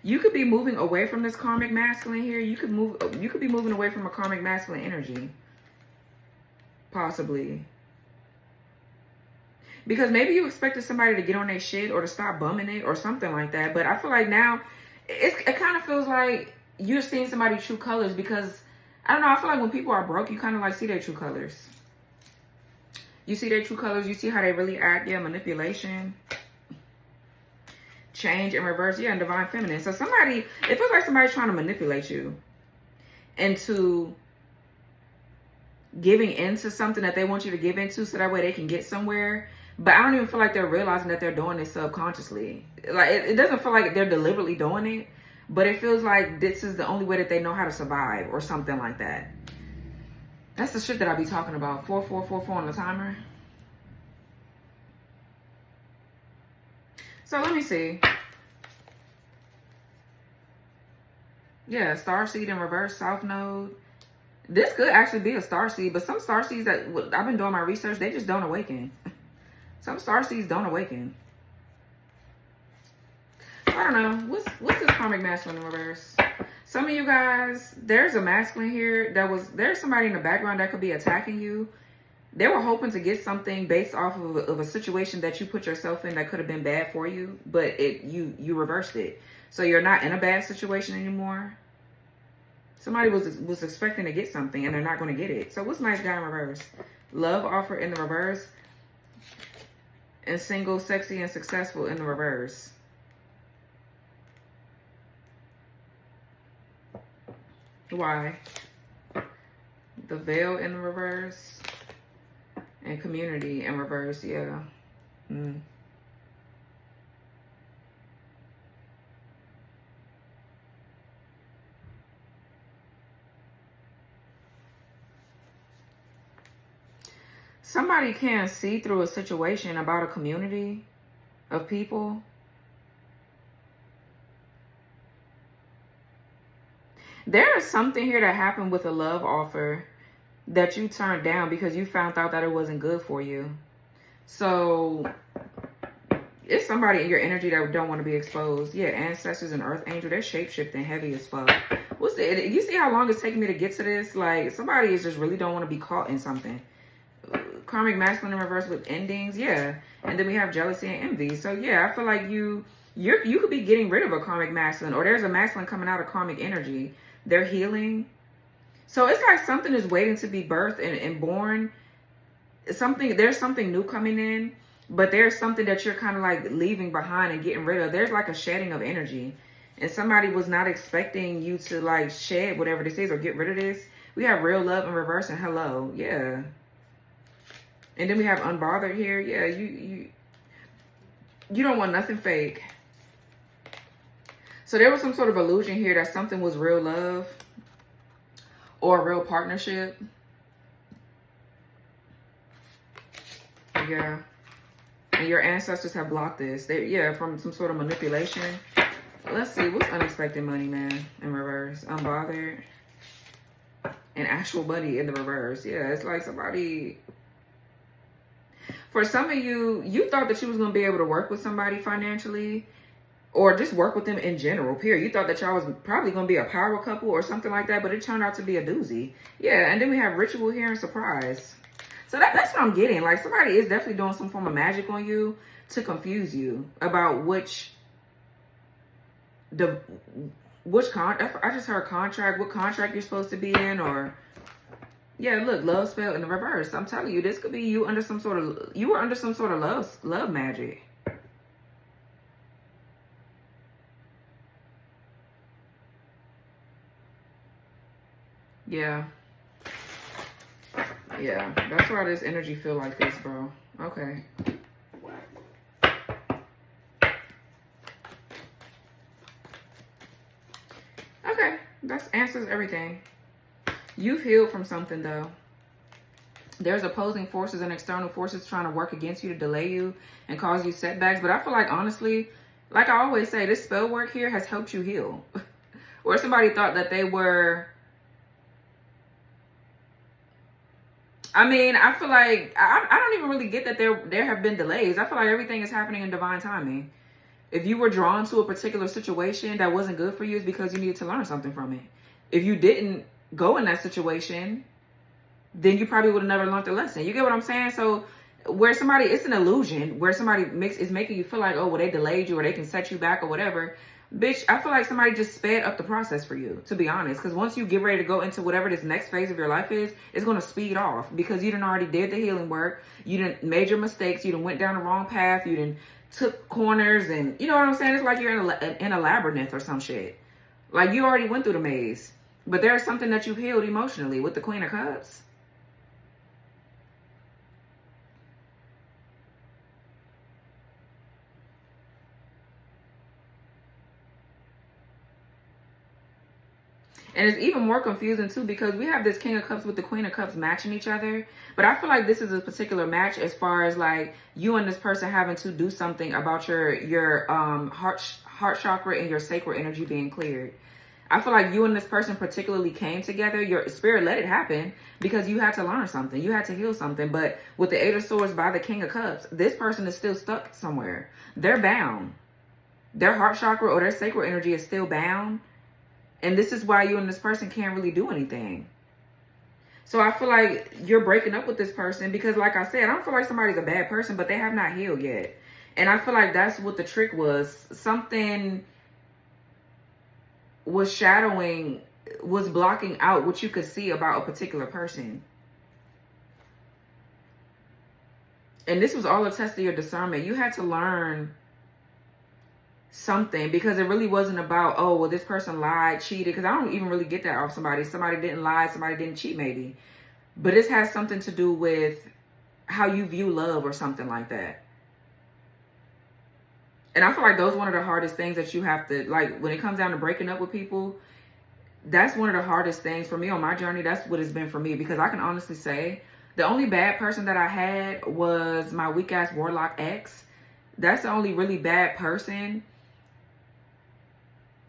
S1: You could be moving away from this karmic masculine here. You could be moving away from a karmic masculine energy. Possibly. Because maybe you expected somebody to get on their shit or to stop bumming it or something like that. But I feel like now it kind of feels like you're seeing somebody's true colors, because I don't know, I feel like when people are broke, you kind of like see their true colors. You see their true colors, you see how they really act. Yeah, manipulation, change in reverse, yeah, and divine feminine. So somebody, it feels like somebody's trying to manipulate you into giving into something that they want you to give into, so that way they can get somewhere. But I don't even feel like they're realizing that they're doing this subconsciously. Like it doesn't feel like they're deliberately doing it, but it feels like this is the only way that they know how to survive or something like that. That's the shit that I be talking about. 4444 on the timer. So let me see. Yeah, starseed in reverse, south node. This could actually be a starseed, but some starseeds that I've been doing my research, they just don't awaken. Some starseeds don't awaken. I don't know. What's this karmic masculine in reverse? Some of you guys, there's a masculine here there's somebody in the background that could be attacking you. They were hoping to get something based off of a situation that you put yourself in that could have been bad for you, but you reversed it. So you're not in a bad situation anymore. Somebody was expecting to get something and they're not going to get it. So what's nice guy in reverse? Love offer in the reverse. And single, sexy, and successful in the reverse. Why? The veil in the reverse. And community in reverse, yeah. Somebody can't see through a situation about a community of people. There is something here that happened with a love offer that you turned down because you found out that it wasn't good for you. So it's somebody in your energy that don't want to be exposed. Yeah, ancestors and earth angel, they're shape-shifting heavy as fuck. You see how long it's taking me to get to this? Like, somebody is just really don't want to be caught in something. Karmic masculine in reverse with endings, yeah. And then we have jealousy and envy. So yeah, I feel like you could be getting rid of a karmic masculine, or there's a masculine coming out of karmic energy. They're healing. So it's like something is waiting to be birthed and born. There's something new coming in, but there's something that you're kind of like leaving behind and getting rid of. There's like a shedding of energy, and somebody was not expecting you to like shed whatever this is or get rid of this. We have real love in reverse and hello, yeah. And then we have unbothered here. Yeah, you don't want nothing fake. So there was some sort of illusion here that something was real love or a real partnership. Yeah. And your ancestors have blocked this. From some sort of manipulation. Let's see. What's unexpected money, man, in reverse? Unbothered. And actual money in the reverse. Yeah, it's like somebody... For some of you, you thought that you was going to be able to work with somebody financially or just work with them in general, period. You thought that y'all was probably going to be a power couple or something like that, but it turned out to be a doozy. Yeah, and then we have ritual here and surprise. So that's what I'm getting. Like, somebody is definitely doing some form of magic on you to confuse you about I just heard contract, what contract you're supposed to be in, or... Yeah, look, love spell in the reverse. I'm telling you, this could be you under some sort of, you were under some sort of love magic. Yeah. Yeah, that's why this energy feel like this, bro. Okay. Okay, that answers everything. You've healed from something, though. There's opposing forces and external forces trying to work against you to delay you and cause you setbacks. But I feel like, honestly, like I always say, this spell work here has helped you heal. Or somebody thought that they were... I mean, I feel like, I don't even really get that there have been delays. I feel like everything is happening in divine timing. If you were drawn to a particular situation that wasn't good for you, it's because you needed to learn something from it. If you didn't go in that situation, then you probably would have never learned the lesson. You get what I'm saying? So where somebody, it's an illusion, where somebody is making you feel like, oh, well, they delayed you or they can set you back or whatever. Bitch, I feel like somebody just sped up the process for you, to be honest. Because once you get ready to go into whatever this next phase of your life is, it's going to speed off. Because you done already did the healing work. You done made your mistakes. You done went down the wrong path. You done took corners. And you know what I'm saying? It's like you're in a labyrinth or some shit. Like you already went through the maze. But there's something that you've healed emotionally with the Queen of Cups. And it's even more confusing too, because we have this King of Cups with the Queen of Cups matching each other. But I feel like this is a particular match as far as like you and this person having to do something about your heart chakra and your sacral energy being cleared. I feel like you and this person particularly came together. Your spirit let it happen because you had to learn something. You had to heal something. But with the Eight of Swords by the King of Cups, this person is still stuck somewhere. They're bound. Their heart chakra or their sacral energy is still bound. And this is why you and this person can't really do anything. So I feel like you're breaking up with this person because, like I said, I don't feel like somebody's a bad person, but they have not healed yet. And I feel like that's what the trick was. Something was shadowing, was blocking out what you could see about a particular person. And this was all a test of your discernment. You had to learn something, because it really wasn't about, oh, well, this person lied, cheated, because I don't even really get that off somebody. Somebody didn't lie, somebody didn't cheat maybe. But this has something to do with how you view love or something like that. And I feel like those are one of the hardest things that you have to, like, when it comes down to breaking up with people, that's one of the hardest things for me on my journey. That's what it's been for me, because I can honestly say the only bad person that I had was my weak ass warlock ex. That's the only really bad person.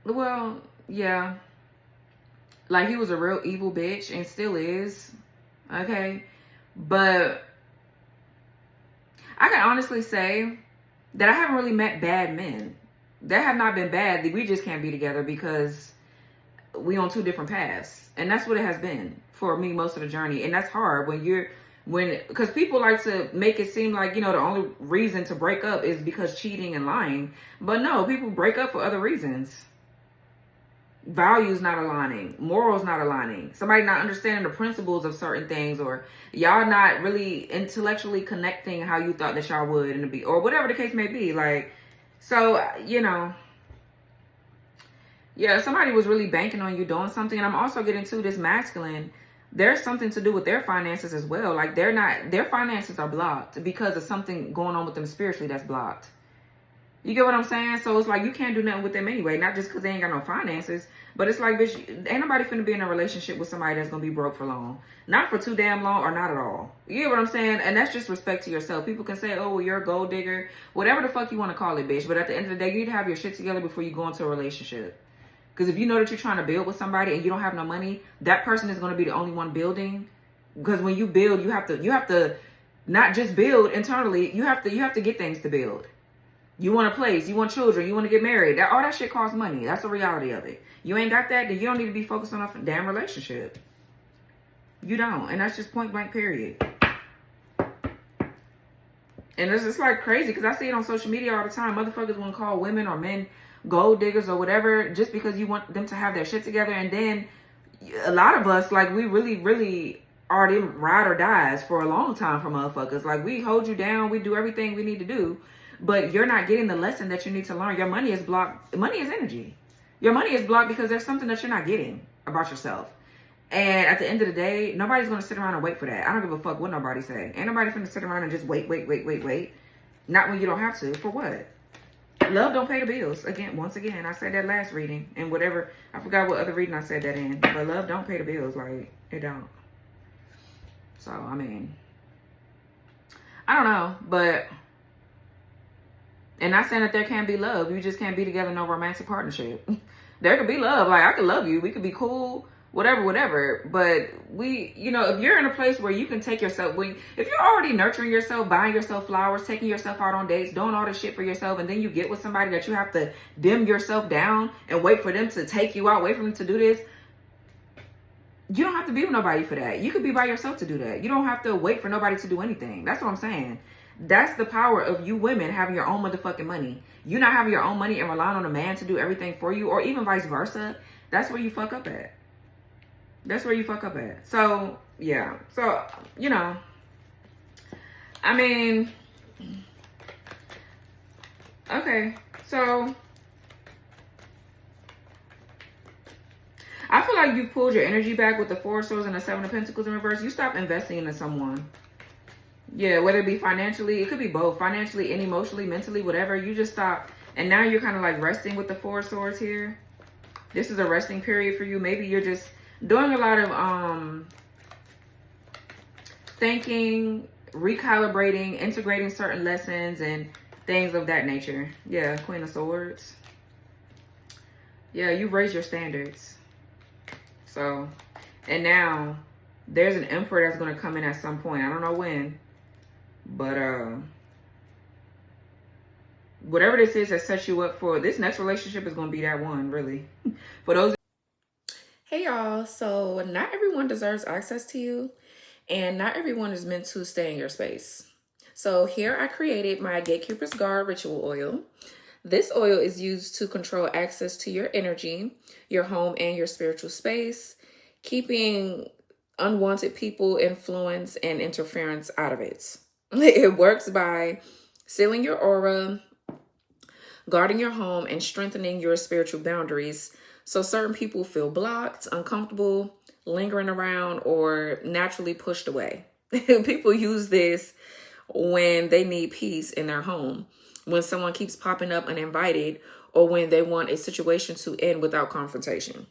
S1: Well, yeah. Like, he was a real evil bitch and still is. Okay. But I can honestly say that I haven't really met bad men. They have not been bad. We just can't be together because we on two different paths. And that's what it has been for me most of the journey. And that's hard because people like to make it seem like, you know, the only reason to break up is because cheating and lying. But no, people break up for other reasons. Values not aligning, morals not aligning, somebody not understanding the principles of certain things, or y'all not really intellectually connecting how you thought that y'all would in the be, or whatever the case may be. Like, so, you know, yeah, somebody was really banking on you doing something. And I'm also getting to this masculine. There's something to do with their finances as well. Like, their finances are blocked because of something going on with them spiritually that's blocked. You get what I'm saying? So it's like you can't do nothing with them anyway. Not just because they ain't got no finances. But it's like, bitch, ain't nobody finna be in a relationship with somebody that's gonna be broke for long. Not for too damn long, or not at all. You get what I'm saying? And that's just respect to yourself. People can say, oh, well, you're a gold digger. Whatever the fuck you want to call it, bitch. But at the end of the day, you need to have your shit together before you go into a relationship. Because if you know that you're trying to build with somebody and you don't have no money, that person is going to be the only one building. Because when you build, you have to not just build internally. You have to get things to build. You want a place, you want children, you want to get married. All that shit costs money. That's the reality of it. You ain't got that, then you don't need to be focused on a damn relationship. You don't. And that's just point blank period. And it's just like crazy, because I see it on social media all the time. Motherfuckers want to call women or men gold diggers or whatever just because you want them to have their shit together. And then a lot of us, like, we really, really are them ride or dies for a long time for motherfuckers. Like, we hold you down. We do everything we need to do. But you're not getting the lesson that you need to learn. Your money is blocked. Money is energy. Your money is blocked because there's something that you're not getting about yourself. And at the end of the day, nobody's going to sit around and wait for that. I don't give a fuck what nobody say. Ain't nobody finna sit around and just wait. Not when you don't have to. For what? Love don't pay the bills. Once again, I said that last reading. And whatever, I forgot what other reading I said that in. But love don't pay the bills. Like, it don't. So, I mean, I don't know, but, and not saying that there can't be love. You just can't be together in no romantic partnership. There could be love. Like, I could love you. We could be cool, whatever. But we, you know, if you're in a place where you can take yourself, if you're already nurturing yourself, buying yourself flowers, taking yourself out on dates, doing all this shit for yourself, and then you get with somebody that you have to dim yourself down and wait for them to take you out, wait for them to do this. You don't have to be with nobody for that. You could be by yourself to do that. You don't have to wait for nobody to do anything. That's what I'm saying. That's the power of you women having your own motherfucking money. You not having your own money and relying on a man to do everything for you, or even vice versa. That's where you fuck up at. That's where you fuck up at. So, yeah. So, you know, I mean, okay. So, I feel like you pulled your energy back with the Four of Swords and the Seven of Pentacles in reverse. You stop investing into someone. Yeah, whether it be financially, it could be both. Financially and emotionally, mentally, whatever. You just stop. And now you're kind of like resting with the Four of Swords here. This is a resting period for you. Maybe you're just doing a lot of thinking, recalibrating, integrating certain lessons and things of that nature. Yeah, Queen of Swords. Yeah, you raise your standards. So, and now there's an Emperor that's going to come in at some point. I don't know when. But whatever this is that sets you up for this next relationship is going to be that one, really. For those. Hey, y'all. So not everyone deserves access to you, and not everyone is meant to stay in your space. So here I created my Gatekeeper's Guard ritual oil. This oil is used to control access to your energy, your home, and your spiritual space, keeping unwanted people, influence, and interference out of it. It works by sealing your aura, guarding your home, and strengthening your spiritual boundaries so certain people feel blocked, uncomfortable, lingering around, or naturally pushed away. People use this when they need peace in their home, when someone keeps popping up uninvited, or when they want a situation to end without confrontation.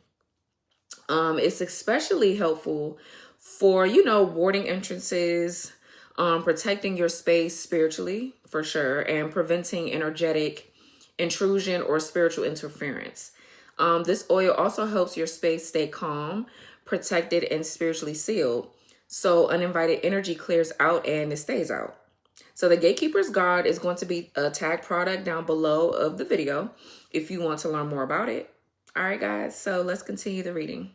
S1: It's especially helpful for, you know, warding entrances, protecting your space spiritually, for sure, and preventing energetic intrusion or spiritual interference. This oil also helps your space stay calm, protected, and spiritually sealed, so uninvited energy clears out and it stays out. So the Gatekeeper's Guard is going to be a tag product down below of the video if you want to learn more about it. All right, guys, so let's continue the reading.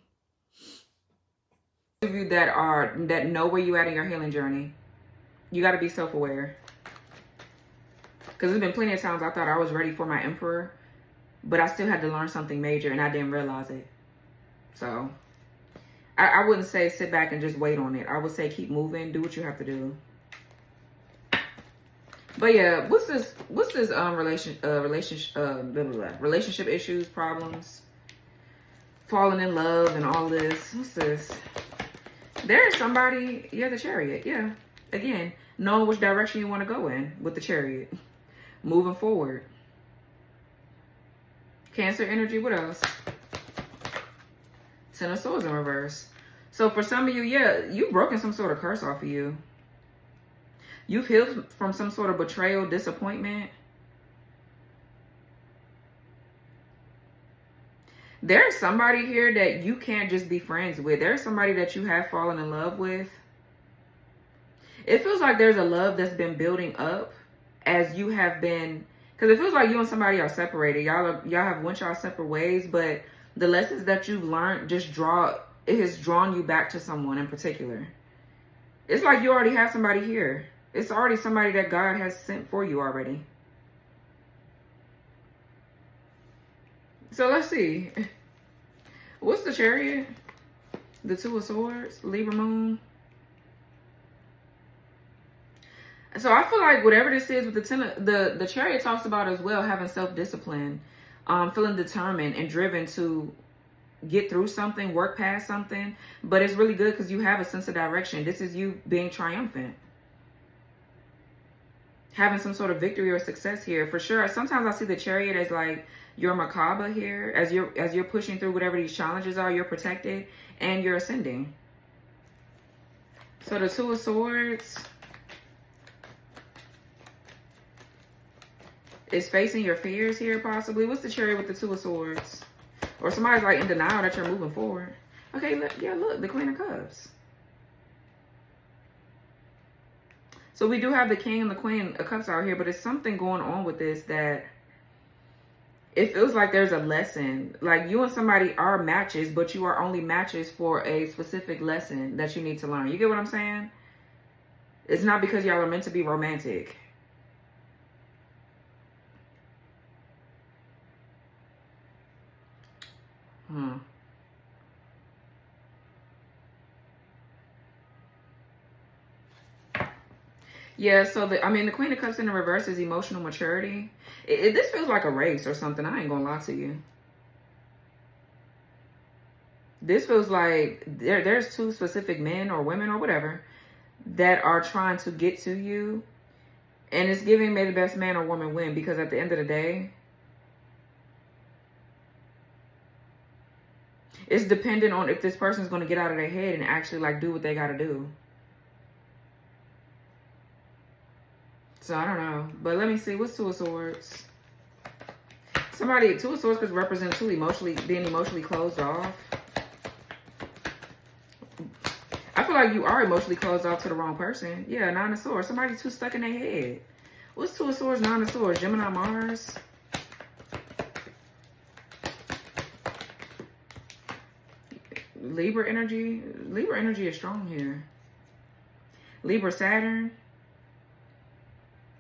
S1: Those of you that know where you're at in your healing journey, you got to be self-aware. Because there's been plenty of times I thought I was ready for my Emperor, but I still had to learn something major and I didn't realize it. So I wouldn't say sit back and just wait on it. I would say keep moving, do what you have to do. But yeah, what's this relationship issues, problems, falling in love and all this? What's this? There is somebody, yeah, the Chariot, yeah. Again, knowing which direction you want to go in with the Chariot. Moving forward. Cancer energy, what else? Ten of Swords in reverse. So for some of you, yeah, you've broken some sort of curse off of you. You've healed from some sort of betrayal, disappointment. There's somebody here that you can't just be friends with. There's somebody that you have fallen in love with. It feels like there's a love that's been building up as you have been, because it feels like you and somebody are separated. Y'all have went y'all separate ways, but the lessons that you've learned it has drawn you back to someone in particular. It's like you already have somebody here. It's already somebody that God has sent for you already. So let's see. What's the Chariot? The Two of Swords, Libra Moon. So I feel like whatever this is with the Chariot talks about as well, having self-discipline, feeling determined and driven to get through something, work past something. But it's really good because you have a sense of direction. This is you being triumphant. Having some sort of victory or success here. For sure, sometimes I see the Chariot as like your Macabre here. As you're pushing through whatever these challenges are, you're protected and you're ascending. So the Two of Swords. is facing your fears here, possibly. What's the Chariot with the Two of Swords? Or somebody's like in denial that you're moving forward. Okay, look, yeah, look, the Queen of Cups. So we do have the King and the Queen of Cups out here, but it's something going on with this that it feels like there's a lesson. Like you and somebody are matches, but you are only matches for a specific lesson that you need to learn. You get what I'm saying? It's not because y'all are meant to be romantic. Yeah, so I mean, the Queen of Cups in the reverse is emotional maturity. This feels like a race or something. I ain't gonna lie to you. This feels like there's two specific men or women or whatever that are trying to get to you. And it's giving may the best man or woman win, because at the end of the day, it's dependent on if this person's going to get out of their head and actually like do what they got to do. So I don't know. But let me see. What's Two of Swords? Somebody, Two of Swords could represent being emotionally closed off. I feel like you are emotionally closed off to the wrong person. Yeah, Nine of Swords. Somebody too stuck in their head. What's Two of Swords, Nine of Swords? Gemini, Mars. Libra energy. Libra energy is strong here. Libra, Saturn.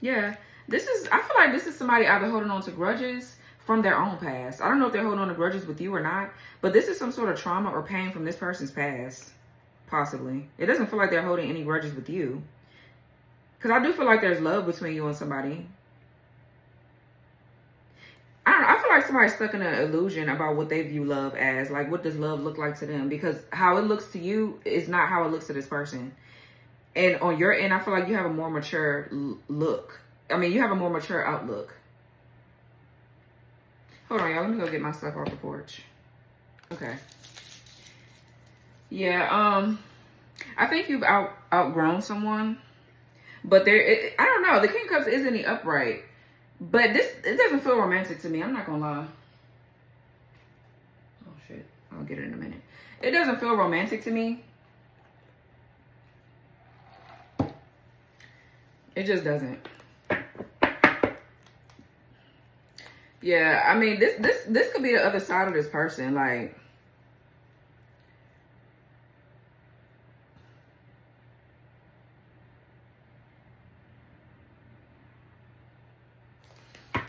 S1: Yeah, I feel like this is somebody either holding on to grudges from their own past. I don't know if they're holding on to grudges with you or not, but this is some sort of trauma or pain from this person's past, possibly. It doesn't feel like they're holding any grudges with you, because I do feel like there's love between you and somebody. I don't know, I feel like somebody's stuck in an illusion about what they view love as. Like, what does love look like to them? Because how it looks to you is not how it looks to this person. And on your end, I feel like you have a more mature look. I mean, you have a more mature outlook. Hold on, y'all. Let me go get my stuff off the porch. Okay. Yeah, I think you've outgrown someone. But I don't know. The King of Cups isn't the upright. But it doesn't feel romantic to me. I'm not going to lie. Oh, shit. I'll get it in a minute. It doesn't feel romantic to me. It just doesn't. Yeah, I mean, this could be the other side of this person. Like,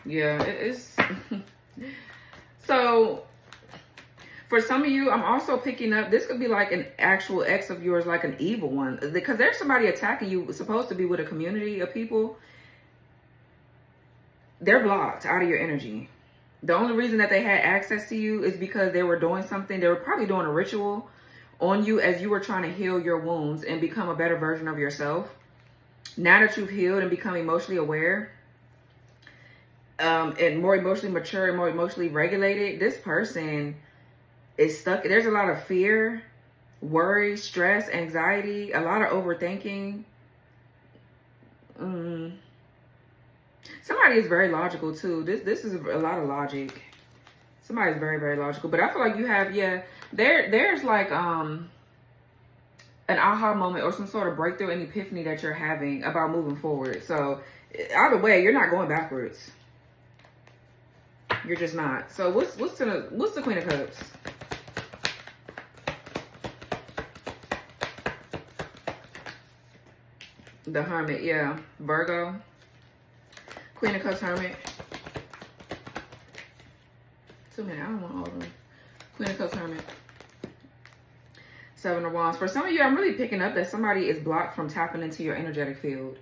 S1: yeah, it's so for some of you, I'm also picking up, this could be like an actual ex of yours, like an evil one, because there's somebody attacking you, supposed to be with a community of people. They're blocked out of your energy. The only reason that they had access to you is because they were doing something. They were probably doing a ritual on you as you were trying to heal your wounds and become a better version of yourself. Now that you've healed and become emotionally aware, and more emotionally mature and more emotionally regulated, this person is stuck. There's a lot of fear, worry, stress, anxiety, a lot of overthinking. Somebody is very logical too. This is a lot of logic. Somebody's very, very logical. But I feel like you have, yeah, there's like an aha moment or some sort of breakthrough and epiphany that you're having about moving forward. So either way, you're not going backwards. You're just not. So what's the Queen of Cups? The Hermit, yeah. Virgo. Queen of Cups, Hermit. 2 minutes. I don't want all of them. Queen of Cups, Hermit. Seven of Wands. For some of you, I'm really picking up that somebody is blocked from tapping into your energetic field.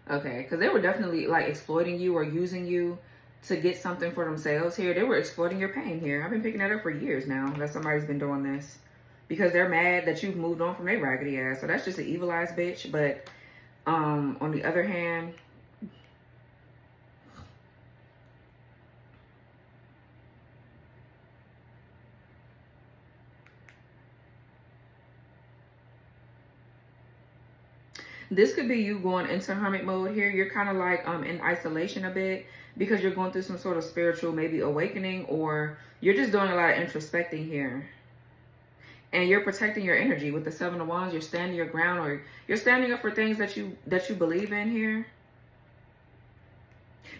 S1: Okay, because they were definitely like exploiting you or using you to get something for themselves here. They were exploiting your pain here. I've been picking that up for years now, that somebody's been doing this. Because they're mad that you've moved on from their raggedy ass. So that's just an evil ass bitch. But on the other hand, This could be you going into hermit mode here. You're kind of like in isolation a bit because you're going through some sort of spiritual maybe awakening, or you're just doing a lot of introspecting here. And you're protecting your energy with the Seven of Wands. You're standing your ground, or you're standing up for things that you believe in here.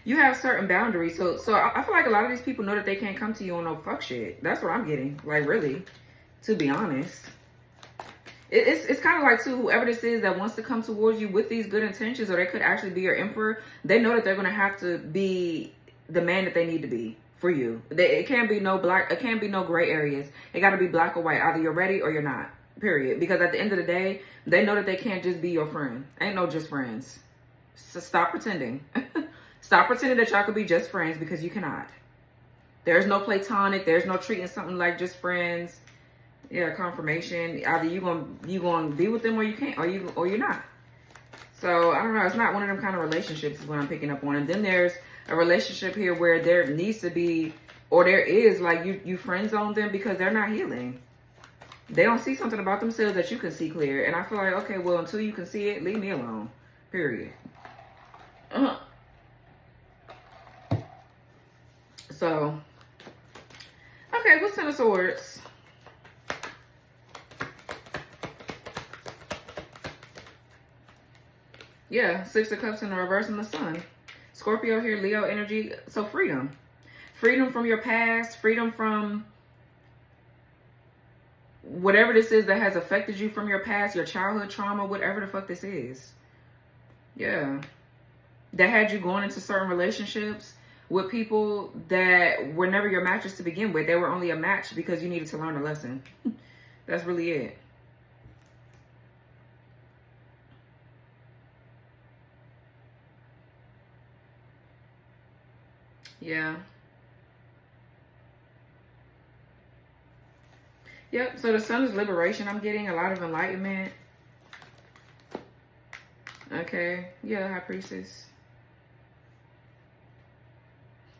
S1: You have certain boundaries. So I feel like a lot of these people know that they can't come to you on no fuck shit. That's what I'm getting. Like, really, to be honest. It's kind of like, too, whoever this is that wants to come towards you with these good intentions, or they could actually be your emperor, they know that they're going to have to be the man that they need to be for you. It can't be no black, it can't be no gray areas. It got to be black or white. Either you're ready or you're not, period. Because at the end of the day, they know that they can't just be your friend. Ain't no just friends. So stop pretending. Stop pretending that y'all could be just friends, because you cannot. There's no platonic. There's no treating something like just friends. Yeah, confirmation. Either you gonna be with them, or you can't, or you're not. So I don't know. It's not one of them kind of relationships is what I'm picking up on. And then there's a relationship here where there needs to be, or there is, like you friend zone them because they're not healing. They don't see something about themselves that you can see clear. And I feel like, okay, well, until you can see it, leave me alone. Period. So, okay, what's Ten of Swords? Yeah, Six of Cups in the reverse and the Sun. Scorpio here, Leo energy. So freedom. Freedom from your past. Freedom from whatever this is that has affected you from your past, your childhood trauma, whatever the fuck this is. Yeah. That had you going into certain relationships with people that were never your matches to begin with. They were only a match because you needed to learn a lesson. That's really it. Yeah. Yep, so the Sun is liberation. I'm getting a lot of enlightenment. Okay, yeah, High Priestess.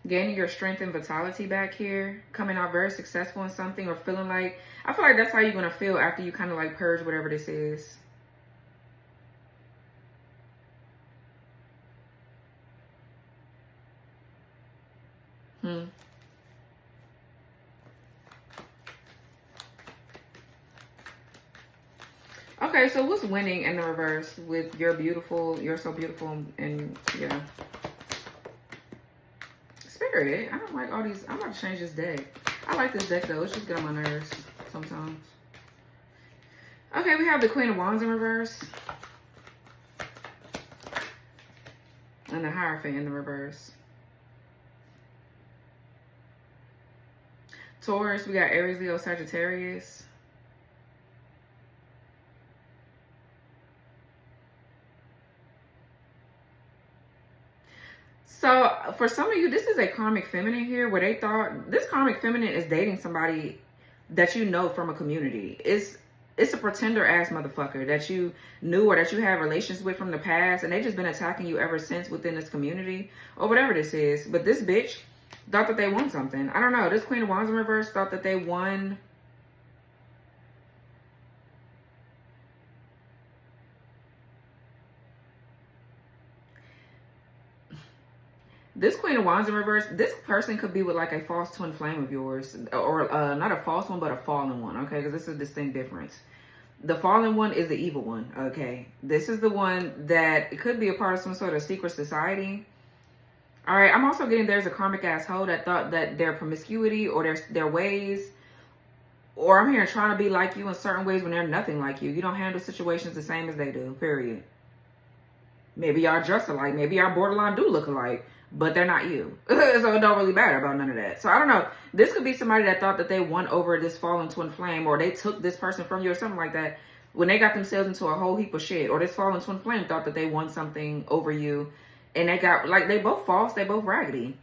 S1: Gaining your strength and vitality back here. Coming out very successful in something, or feeling like, I feel like that's how you're going to feel after you kind of like purge whatever this is. Okay, so what's winning in the reverse with you're beautiful, you're so beautiful, and yeah. Spirit, I don't like all these. I'm about to change this deck. I like this deck though. It's just get on my nerves sometimes. Okay, we have the Queen of Wands in reverse. And the Hierophant in the reverse. Taurus, we got Aries, Leo, Sagittarius. So for some of you, this is a karmic feminine here where they thought this karmic feminine is dating somebody that you know from a community. It's a pretender ass motherfucker that you knew or that you had relations with from the past, and they just been attacking you ever since within this community or whatever this is. But this bitch thought that they won something. I don't know. This Queen of Wands in reverse thought that they won. This Queen of Wands in reverse, this person could be with like a false twin flame of yours, or not a false one, but a fallen one, okay? Because this is a distinct difference. The fallen one is the evil one, okay? This is the one that it could be a part of some sort of secret society. All right, I'm also getting there's a karmic asshole that thought that their promiscuity or their ways, or I'm hearing trying to be like you in certain ways when they're nothing like you. You don't handle situations the same as they do, period. Maybe y'all dress alike. Maybe y'all borderline do look alike. But they're not you. So it don't really matter about none of that. So I don't know. This could be somebody that thought that they won over this fallen twin flame, or they took this person from you or something like that when they got themselves into a whole heap of shit. Or this fallen twin flame thought that they won something over you, and they got, like, they both false, they both raggedy.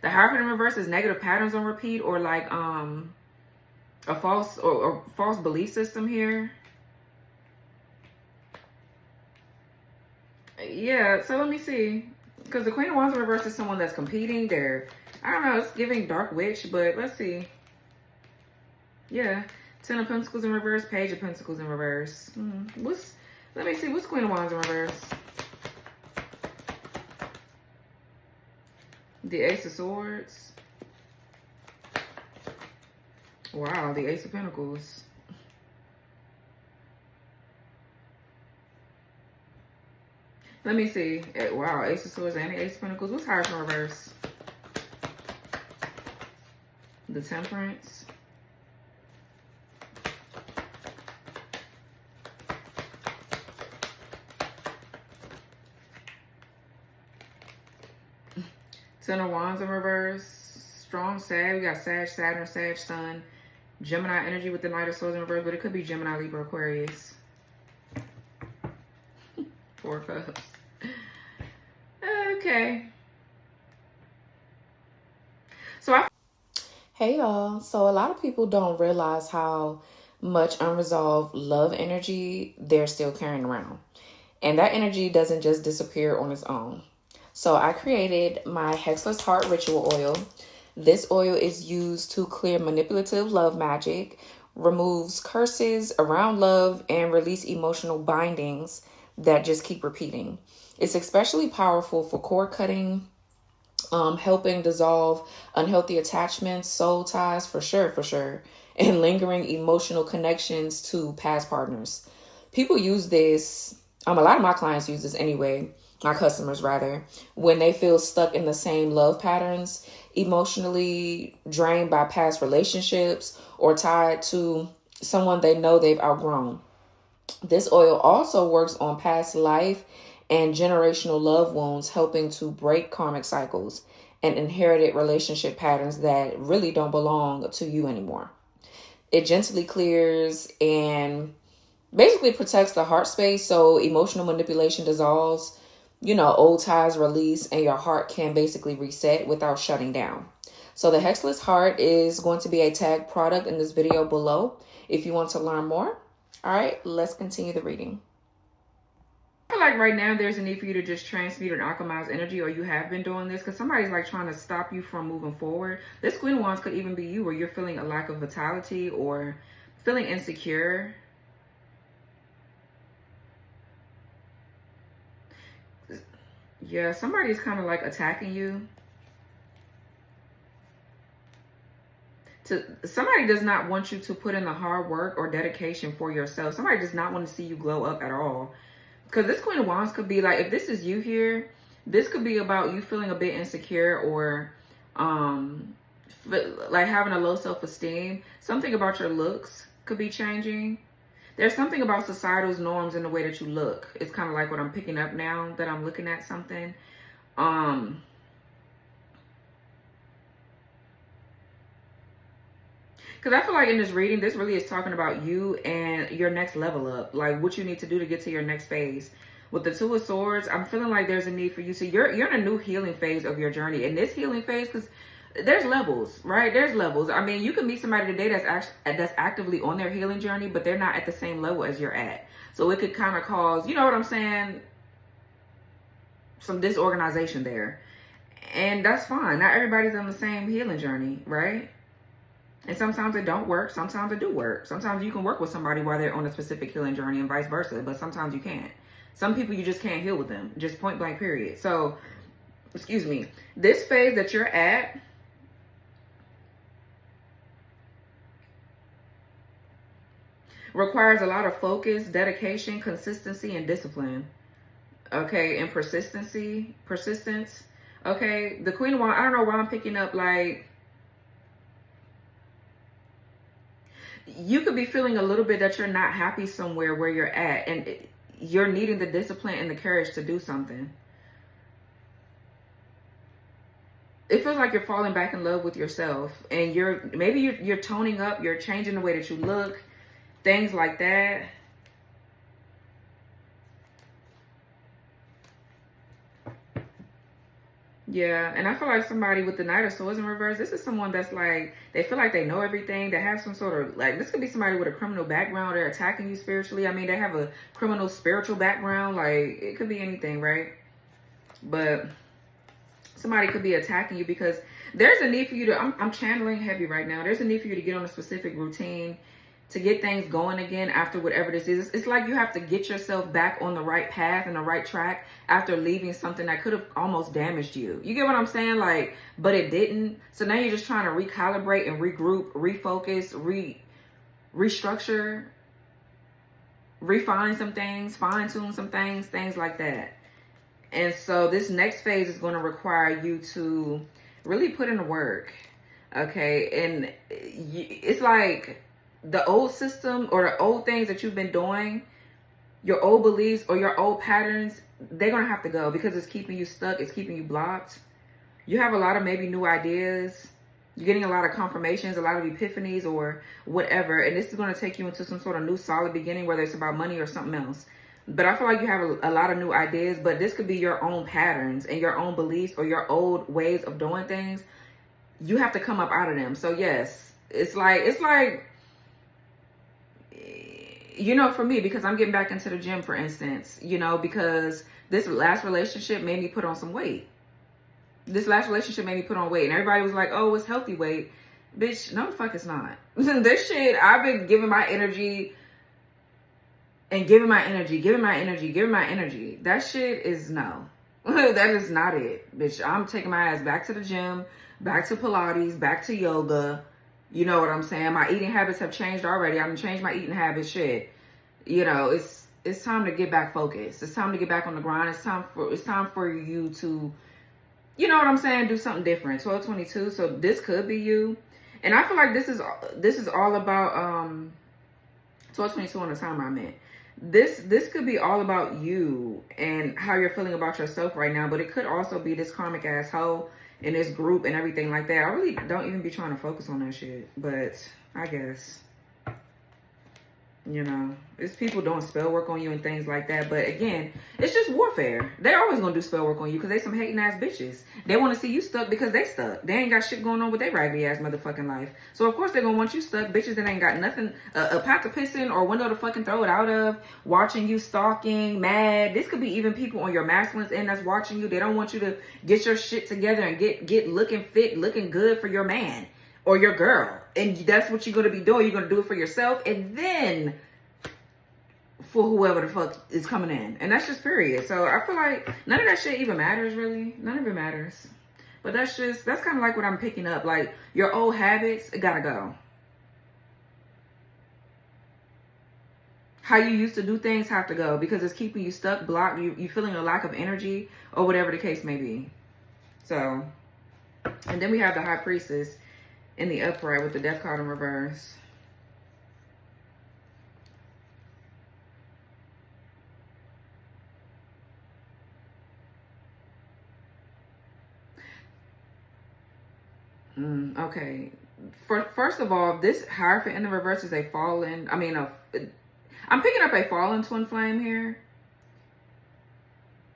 S1: The Hierophant in reverse is negative patterns on repeat, or like a false or false belief system here. Yeah, so let me see. Because the Queen of Wands in reverse is someone that's competing. They're, I don't know, it's giving Dark Witch, but let's see. Yeah. Ten of Pentacles in reverse, Page of Pentacles in reverse. Let me see. What's Queen of Wands in reverse? The Ace of Swords. Wow, the Ace of Pentacles. Let me see. Wow, Ace of Swords and the Ace of Pentacles. What's higher from reverse? The Temperance. Ten of Wands in reverse. Strong Sag. We got Sag, Saturn, Sag, Sun. Gemini energy with the Knight of Swords in reverse, but it could be Gemini, Libra, Aquarius. Four Cups. Okay. So hey y'all. So a lot of people don't realize how much unresolved love energy they're still carrying around. And that energy doesn't just disappear on its own. So I created my Hexless Heart Ritual Oil. This oil is used to clear manipulative love magic, removes curses around love, and release emotional bindings that just keep repeating. It's especially powerful for cord cutting, helping dissolve unhealthy attachments, soul ties, for sure, and lingering emotional connections to past partners. People use this, a lot of my clients use this anyway, my customers rather, when they feel stuck in the same love patterns, emotionally drained by past relationships, or tied to someone they know they've outgrown. This oil also works on past life and generational love wounds, helping to break karmic cycles and inherited relationship patterns that really don't belong to you anymore. It gently clears and basically protects the heart space, so emotional manipulation dissolves, old ties release, and your heart can basically reset without shutting down. So the Hexless Heart is going to be a tag product in this video below if you want to learn more. All right, let's continue the reading. I feel like right now there's a need for you to just transmute and alchemize energy, or you have been doing this, because somebody's like trying to stop you from moving forward. This Queen of Wands could even be you, where you're feeling a lack of vitality or feeling insecure. Yeah, somebody's kind of like attacking you. Somebody does not want you to put in the hard work or dedication for yourself. Somebody does not want to see you glow up at all. Because this Queen of Wands could be like, if this is you here, this could be about you feeling a bit insecure or like having a low self-esteem. Something about your looks could be changing. There's something about societal norms in the way that you look. It's kind of like what I'm picking up now that I'm looking at something. Because I feel like in this reading, this really is talking about you and your next level up. Like what you need to do to get to your next phase. With the Two of Swords, I'm feeling like there's a need for you. So you're in a new healing phase of your journey. In this healing phase, because there's levels, right? There's levels. I mean, you can meet somebody today that's actively on their healing journey, but they're not at the same level as you're at. So it could kind of cause, you know what I'm saying, some disorganization there. And that's fine. Not everybody's on the same healing journey, right? And sometimes it don't work. Sometimes it do work. Sometimes you can work with somebody while they're on a specific healing journey and vice versa. But sometimes you can't. Some people you just can't heal with them. Just point blank period. So, excuse me. This phase that you're at, requires a lot of focus, dedication, consistency, and discipline. Okay, and persistence. Okay, the Queen of Wands, I don't know why I'm picking up like, you could be feeling a little bit that you're not happy somewhere where you're at, and you're needing the discipline and the courage to do something. It feels like you're falling back in love with yourself, and you're toning up, you're changing the way that you look, things like that. Yeah, and I feel like somebody with the Knight of Swords in reverse, this is someone that's like, they feel like they know everything. They have some sort of, like, this could be somebody with a criminal background. They're attacking you spiritually. I mean, they have a criminal spiritual background. Like, it could be anything, right? But somebody could be attacking you because there's a need for you to, I'm channeling heavy right now. There's a need for you to get on a specific routine to get things going again after whatever this is. It's like you have to get yourself back on the right path and the right track after leaving something that could have almost damaged you. You get what I'm saying? Like, but it didn't. So now you're just trying to recalibrate and regroup, refocus, restructure, refine some things, fine tune some things, things like that. And so this next phase is going to require you to really put in the work. Okay. And it's like the old system or the old things that you've been doing, your old beliefs or your old patterns, they're going to have to go because it's keeping you stuck. It's keeping you blocked. You have a lot of maybe new ideas. You're getting a lot of confirmations, a lot of epiphanies or whatever. And this is going to take you into some sort of new solid beginning, whether it's about money or something else. But I feel like you have a lot of new ideas, but this could be your own patterns and your own beliefs or your old ways of doing things. You have to come up out of them. So yes, it's like, you know, for me, because I'm getting back into the gym, for instance, you know, because this last relationship made me put on some weight. This last relationship made me put on weight. And everybody was like, oh, it's healthy weight. Bitch, no, the fuck it's not. This shit, I've been giving my energy and giving my energy. That shit is no. That is not it, bitch. I'm taking my ass back to the gym, back to Pilates, back to yoga. You know what I'm saying? My eating habits have changed already. I've changed my eating habits, shit. You know, it's time to get back focused. It's time to get back on the grind. It's time for you to, you know what I'm saying, do something different. 1222. So this could be you. And I feel like this is all about 1222 on the timer I meant. This could be all about you and how you're feeling about yourself right now, but it could also be this karmic asshole in this group and everything like that. I really don't even be trying to focus on that shit, but I guess, you know, it's people doing spell work on you and things like that. But again, it's just warfare. They're always gonna do spell work on you because they some hating ass bitches. They want to see you stuck because they stuck. They ain't got shit going on with their raggedy ass motherfucking life. So of course they're gonna want you stuck. Bitches that ain't got nothing, a pot to piss in or window to fucking throw it out of, watching you, stalking, mad. This could be even people on your masculine's end that's watching you. They don't want you to get your shit together and get looking fit, looking good for your man or your girl. And that's what you're going to be doing. You're going to do it for yourself and then for whoever the fuck is coming in. And that's just period. So I feel like none of that shit even matters, really. None of it matters. But that's kind of like what I'm picking up. Like your old habits, it got to go. How you used to do things have to go because it's keeping you stuck, blocked. You feeling a lack of energy or whatever the case may be. So, and then we have the High Priestess in the upright with the Death card in reverse. Okay. First of all, this Hierophant in the reverse is a fallen, I'm picking up a fallen twin flame here.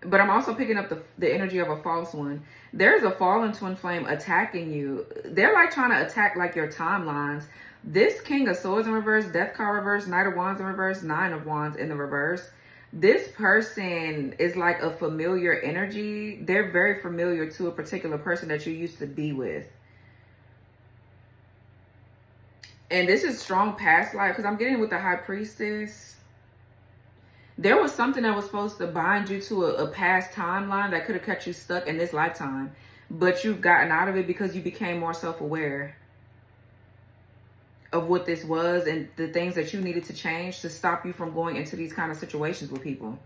S1: But I'm also picking up the energy of a false one. There's a fallen twin flame attacking you. They're like trying to attack like your timelines. This King of Swords in reverse, Death card reverse, Knight of Wands in reverse, Nine of Wands in the reverse. This person is like a familiar energy. They're very familiar to a particular person that you used to be with. And this is strong past life because I'm getting with the High Priestess. There was something that was supposed to bind you to a past timeline that could have kept you stuck in this lifetime. But you've gotten out of it because you became more self-aware of what this was and the things that you needed to change to stop you from going into these kind of situations with people.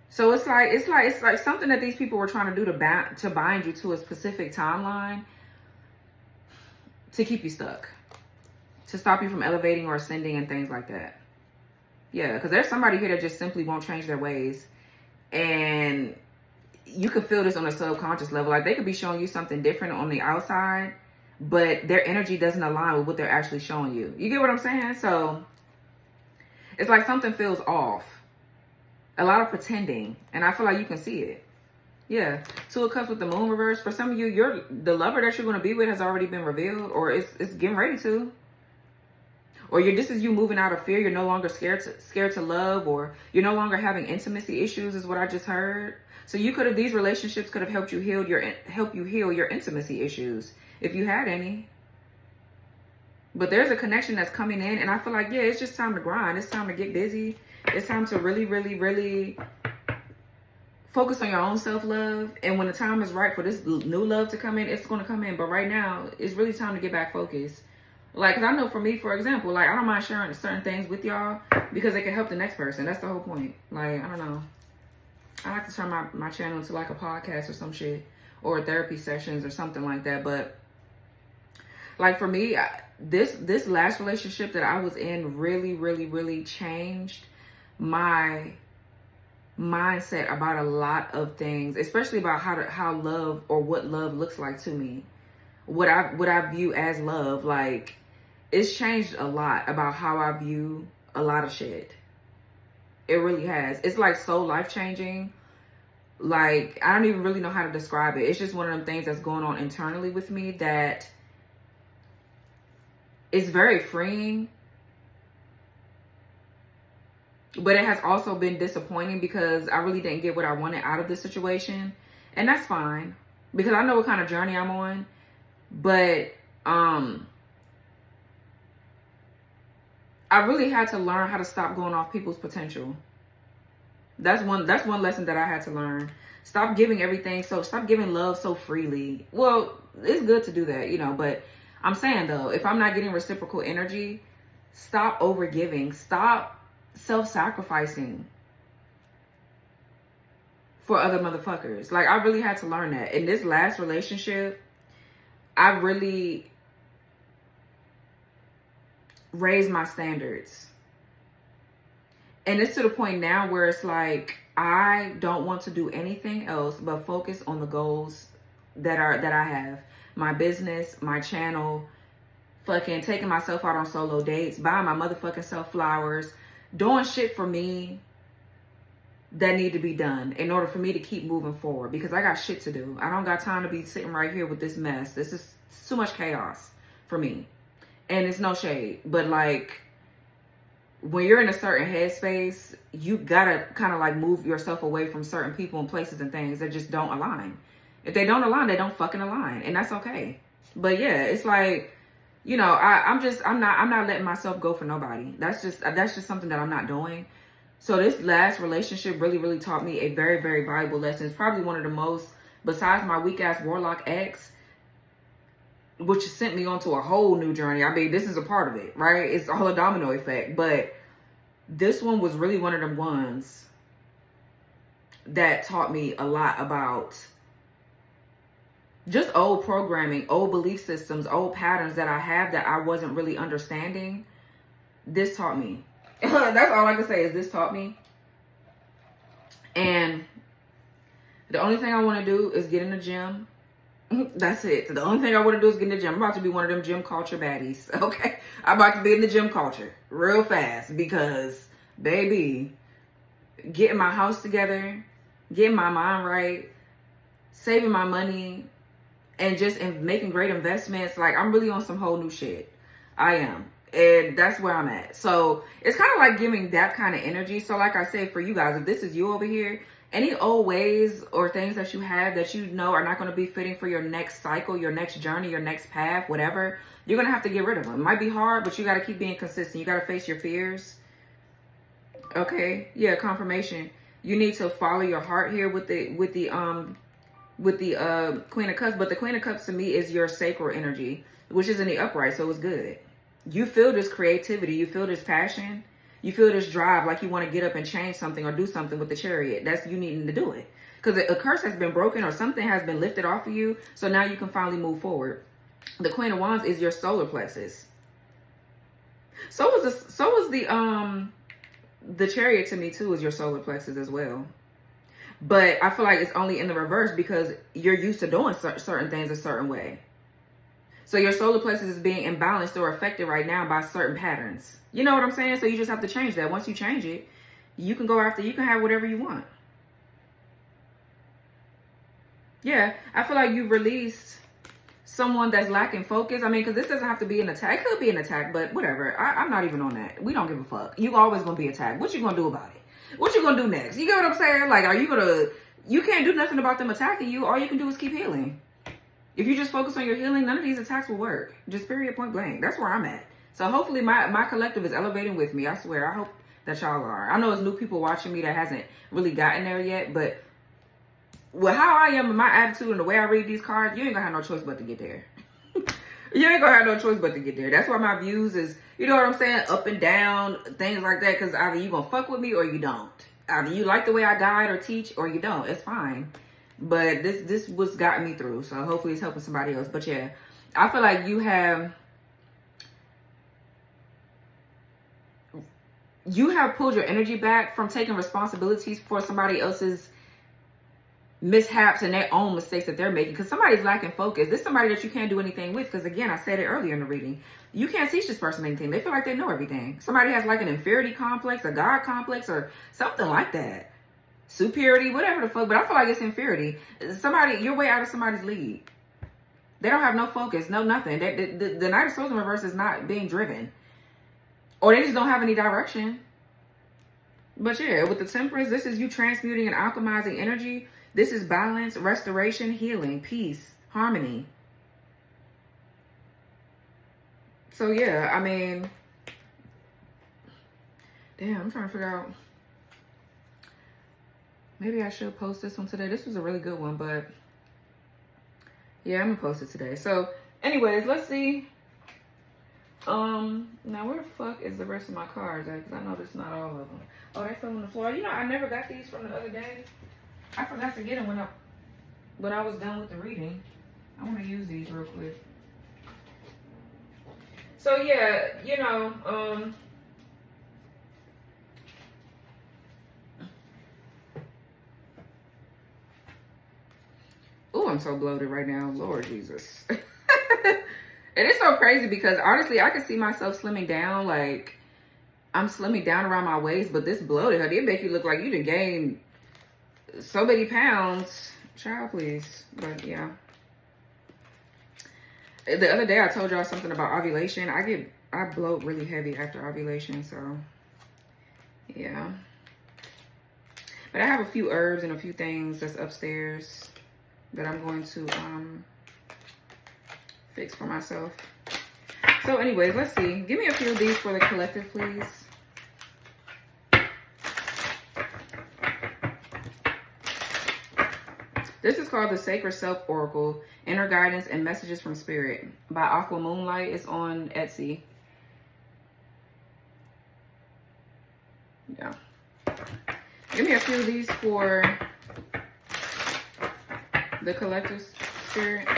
S1: So it's like something that these people were trying to do to bind you to a specific timeline to keep you stuck, to stop you from elevating or ascending and things like that. Yeah, because there's somebody here that just simply won't change their ways. And you could feel this on a subconscious level. Like they could be showing you something different on the outside, but their energy doesn't align with what they're actually showing you. You get what I'm saying? So it's like something feels off. A lot of pretending. And I feel like you can see it. Yeah. Two of Cups with the Moon reverse. For some of you, the lover that you're going to be with has already been revealed, or it's getting ready to. Or this is you moving out of fear. You're no longer scared to love, or you're no longer having intimacy issues is what I just heard. So these relationships could have helped you heal your intimacy issues if you had any. But there's a connection that's coming in, and I feel like, yeah, it's just time to grind. It's time to get busy. It's time to really, really, really focus on your own self-love. And when the time is right for this new love to come in, it's going to come in. But right now, it's really time to get back focused. Like, because I know for me, for example, like, I don't mind sharing certain things with y'all because it can help the next person. That's the whole point. Like, I don't know. I like to turn my channel into like a podcast or some shit, or therapy sessions or something like that. But like for me, this last relationship that I was in really, really, really changed my mindset about a lot of things, especially about how love, or what love looks like to me, what I view as love. Like, it's changed a lot about how I view a lot of shit. It really has. It's like so life-changing. Like, I don't even really know how to describe it. It's just one of them things that's going on internally with me that is very freeing. But it has also been disappointing because I really didn't get what I wanted out of this situation. And that's fine, because I know what kind of journey I'm on. But I really had to learn how to stop going off people's potential. That's one lesson that I had to learn. Stop giving love so freely. Well, it's good to do that, you know, but I'm saying though, if I'm not getting reciprocal energy, stop over giving. Stop self-sacrificing for other motherfuckers. Like, I really had to learn that. In this last relationship, I really raised my standards. And it's to the point now where it's like, I don't want to do anything else but focus on the goals that I have. My business, my channel, fucking taking myself out on solo dates, buying my motherfucking self flowers, doing shit for me that need to be done in order for me to keep moving forward, because I got shit to do. I don't got time to be sitting right here with this mess. This is too much chaos for me. And it's no shade, but like, when you're in a certain headspace, you gotta kind of like move yourself away from certain people and places and things that just don't align. If they don't align, they don't fucking align, and that's okay. But yeah, it's like, you know, I'm not letting myself go for nobody. That's just something that I'm not doing. So this last relationship really, really taught me a very, very valuable lesson. It's probably one of the most, besides my weak ass warlock ex, which sent me onto a whole new journey. I mean, this is a part of it, right? It's all a domino effect. But this one was really one of them ones that taught me a lot about just old programming, old belief systems, old patterns that I have that I wasn't really understanding. This taught me. That's all I can say is this taught me. And the only thing I want to do is get in the gym. That's it. The only thing I want to do is get in the gym. I'm about to be one of them gym culture baddies. Okay? I'm about to be in the gym culture real fast because, baby, getting my house together, getting my mind right, saving my money, and just making great investments. Like, I'm really on some whole new shit. I am. And that's where I'm at. So it's kind of like giving that kind of energy. So like I said, for you guys, if this is you over here, any old ways or things that you have that you know are not going to be fitting for your next cycle, your next journey, your next path, whatever, you're going to have to get rid of them. It might be hard, but you got to keep being consistent. You got to face your fears. Okay. Yeah. Confirmation. You need to follow your heart here with the Queen of Cups. But the Queen of Cups to me is your sacral energy, which is in the upright. So it's good. You feel this creativity. You feel this passion. You feel this drive, like you want to get up and change something or do something with the Chariot. That's you needing to do it. Because a curse has been broken or something has been lifted off of you. So now you can finally move forward. The Queen of Wands is your solar plexus. So was the Chariot to me too, is your solar plexus as well. But I feel like it's only in the reverse because you're used to doing certain things a certain way. So your solar plexus is being imbalanced or affected right now by certain patterns. You know what I'm saying? So you just have to change that. Once you change it, you can go after, you can have whatever you want. Yeah, I feel like you released someone that's lacking focus. I mean, because this doesn't have to be an attack. It could be an attack, but whatever. I'm not even on that. We don't give a fuck. You always going to be attacked. What you going to do about it? What you going to do next? You get what I'm saying? Like, are you going to, you can't do nothing about them attacking you. All you can do is keep healing. If you just focus on your healing, none of these attacks will work. Just period, point blank. That's where I'm at. So hopefully my collective is elevating with me. I swear. I hope that y'all are. I know it's new people watching me that hasn't really gotten there yet, but with how I am and my attitude and the way I read these cards, you ain't gonna have no choice but to get there. You ain't gonna have no choice but to get there. That's why my views is, you know what I'm saying, up and down, things like that, because either you gonna fuck with me or you don't. Either you like the way I guide or teach or you don't. It's fine. But this was got me through, so hopefully it's helping somebody else. But yeah, I feel like you have pulled your energy back from taking responsibilities for somebody else's mishaps and their own mistakes that they're making, because somebody's lacking focus. This is somebody that you can't do anything with, because again, I said it earlier in the reading, you can't teach this person anything. They feel like they know everything. Somebody has like an inferiority complex, a God complex, or something like that. Superiority, whatever the fuck, but I feel like it's inferiority. Somebody, you're way out of somebody's league. They don't have no focus, no nothing. The Knight of Swords in reverse is not being driven, or they just don't have any direction. But yeah, with the Temperance, this is you transmuting and alchemizing energy. This is balance, restoration, healing, peace, harmony. So yeah, I mean, damn, I'm trying to figure out. Maybe I should post this one today. This was a really good one, but yeah, I'm gonna post it today. So anyways, let's see. Now where the fuck is the rest of my cards at? Because I know this is not all of them. Oh, they fell on the floor. You know, I never got these from the other day. I forgot to get them when I was done with the reading. I want to use these real quick. So yeah, you know, oh, I'm so bloated right now. Lord Jesus. And it's so crazy because honestly, I can see myself slimming down. Like, I'm slimming down around my waist, but this bloated, it make you look like you done gained so many pounds. Child, please. But yeah. The other day I told y'all something about ovulation. I bloat really heavy after ovulation, so yeah. But I have a few herbs and a few things that's upstairs that I'm going to fix for myself. So anyways, let's see. Give me a few of these for the collective, please. This is called the Sacred Self Oracle, Inner Guidance and Messages from Spirit by Aqua Moonlight. It's on Etsy. Yeah. Give me a few of these for the collective spirit.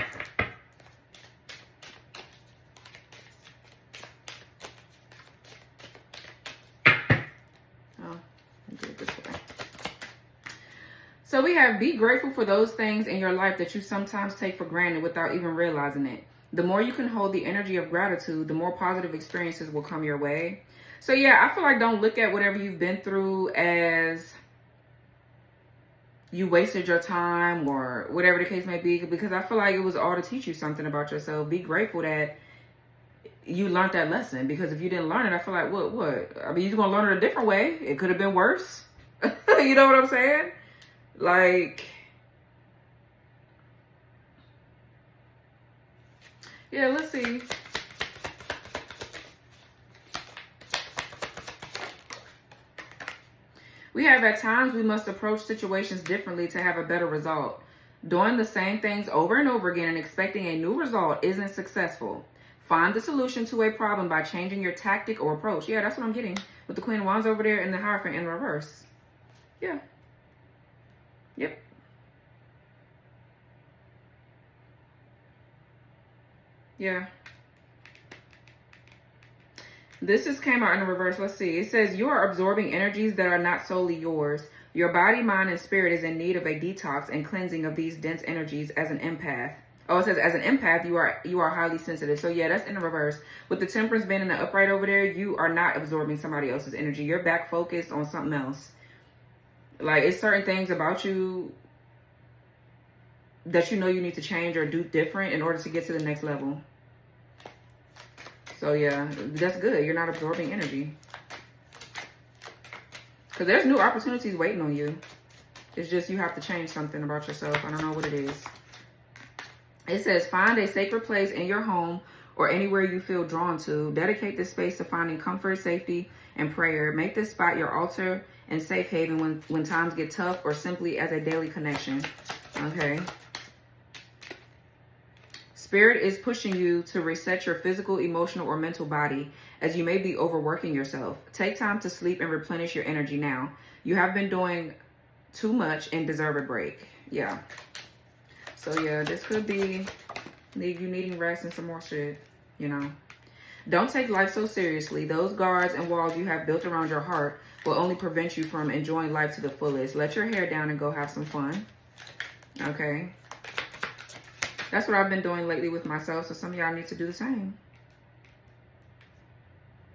S1: So we have, be grateful for those things in your life that you sometimes take for granted without even realizing it. The more you can hold the energy of gratitude, the more positive experiences will come your way. So yeah, I feel like don't look at whatever you've been through as you wasted your time or whatever the case may be, because I feel like it was all to teach you something about yourself. Be grateful that you learned that lesson, because if you didn't learn it, I feel like what? I mean, you're going to learn it a different way. It could have been worse. You know what I'm saying? Like, yeah, let's see. We have, at times we must approach situations differently to have a better result. Doing the same things over and over again and expecting a new result isn't successful. Find the solution to a problem by changing your tactic or approach. Yeah, that's what I'm getting with the Queen of Wands over there and the Hierophant in reverse. Yeah. Yep. Yeah. This just came out in the reverse. Let's see. It says you are absorbing energies that are not solely yours. Your body, mind, and spirit is in need of a detox and cleansing of these dense energies as an empath. Oh, it says as an empath, you are highly sensitive. So yeah, that's in the reverse. With the Temperance being in the upright over there, you are not absorbing somebody else's energy. You're back focused on something else. Like, it's certain things about you that you know you need to change or do different in order to get to the next level. So yeah, that's good. You're not absorbing energy. Because there's new opportunities waiting on you. It's just you have to change something about yourself. I don't know what it is. It says, find a sacred place in your home or anywhere you feel drawn to. Dedicate this space to finding comfort, safety, and prayer. Make this spot your altar and safe haven when times get tough, or simply as a daily connection. Okay. Spirit is pushing you to reset your physical, emotional, or mental body, as you may be overworking yourself. Take time to sleep and replenish your energy now. You have been doing too much and deserve a break. Yeah. So yeah, this could be leave you needing rest and some more shit, you know. Don't take life so seriously. Those guards and walls you have built around your heart will only prevent you from enjoying life to the fullest. Let your hair down and go have some fun. Okay. That's what I've been doing lately with myself, so some of y'all need to do the same.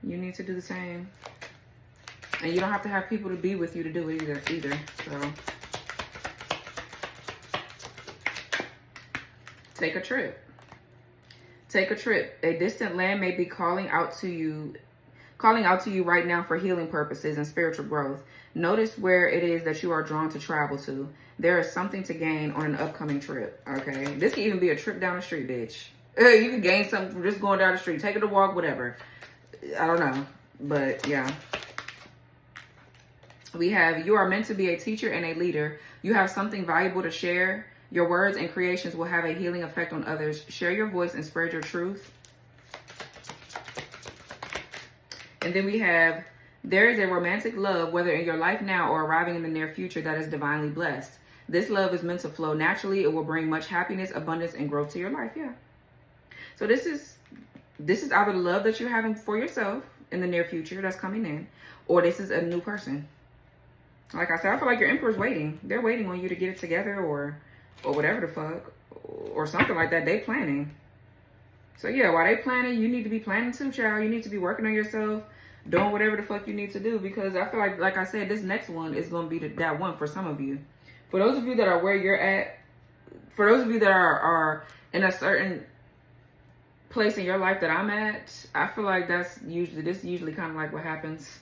S1: You need to do the same. And you don't have to have people to be with you to do it either. So take a trip. Take a trip. A distant land may be calling out to you right now for healing purposes and spiritual growth. Notice where it is that you are drawn to travel to. There is something to gain on an upcoming trip. Okay. This can even be a trip down the street, bitch. You can gain something from just going down the street. Take it a walk, whatever. I don't know. But yeah. We have, you are meant to be a teacher and a leader. You have something valuable to share. Your words and creations will have a healing effect on others. Share your voice and spread your truth. And then we have, there is a romantic love, whether in your life now or arriving in the near future, that is divinely blessed. This love is meant to flow naturally. It will bring much happiness, abundance, and growth to your life. Yeah. So this is either the love that you're having for yourself in the near future that's coming in, or this is a new person. Like I said, I feel like your Emperor's waiting. They're waiting on you to get it together, or whatever the fuck, or something like that. They planning. So yeah, while they planning, you need to be planning too, child. You need to be working on yourself, doing whatever the fuck you need to do, because I feel like I said, this next one is going to be that one for some of you. For those of you that are where you're at, for those of you that are in a certain place in your life that I'm at, I feel like this is usually kind of like what happens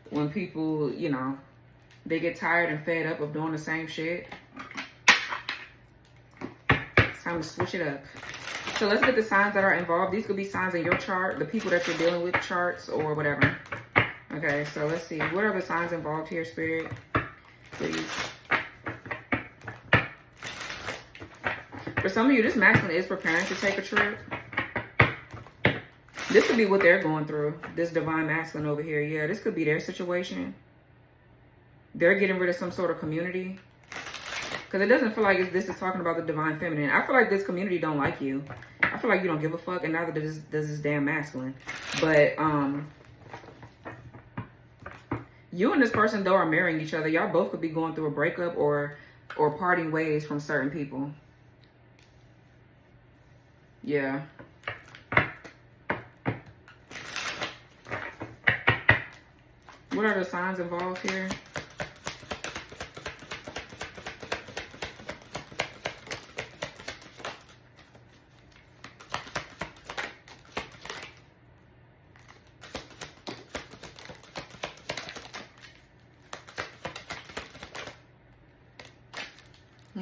S1: when people, you know, they get tired and fed up of doing the same shit. It's time to switch it up. So let's get the signs that are involved. These could be signs in your chart, the people that you're dealing with charts, or whatever. Okay, so let's see. What are the signs involved here, Spirit? Please. For some of you, this masculine is preparing to take a trip. This could be what they're going through. This divine masculine over here. Yeah, this could be their situation. They're getting rid of some sort of community. Because it doesn't feel like this is talking about the divine feminine. I feel like this community don't like you. I feel like you don't give a fuck, and neither does this damn masculine. But you and this person, though, are marrying each other. Y'all both could be going through a breakup or parting ways from certain people. Yeah. What are the signs involved here?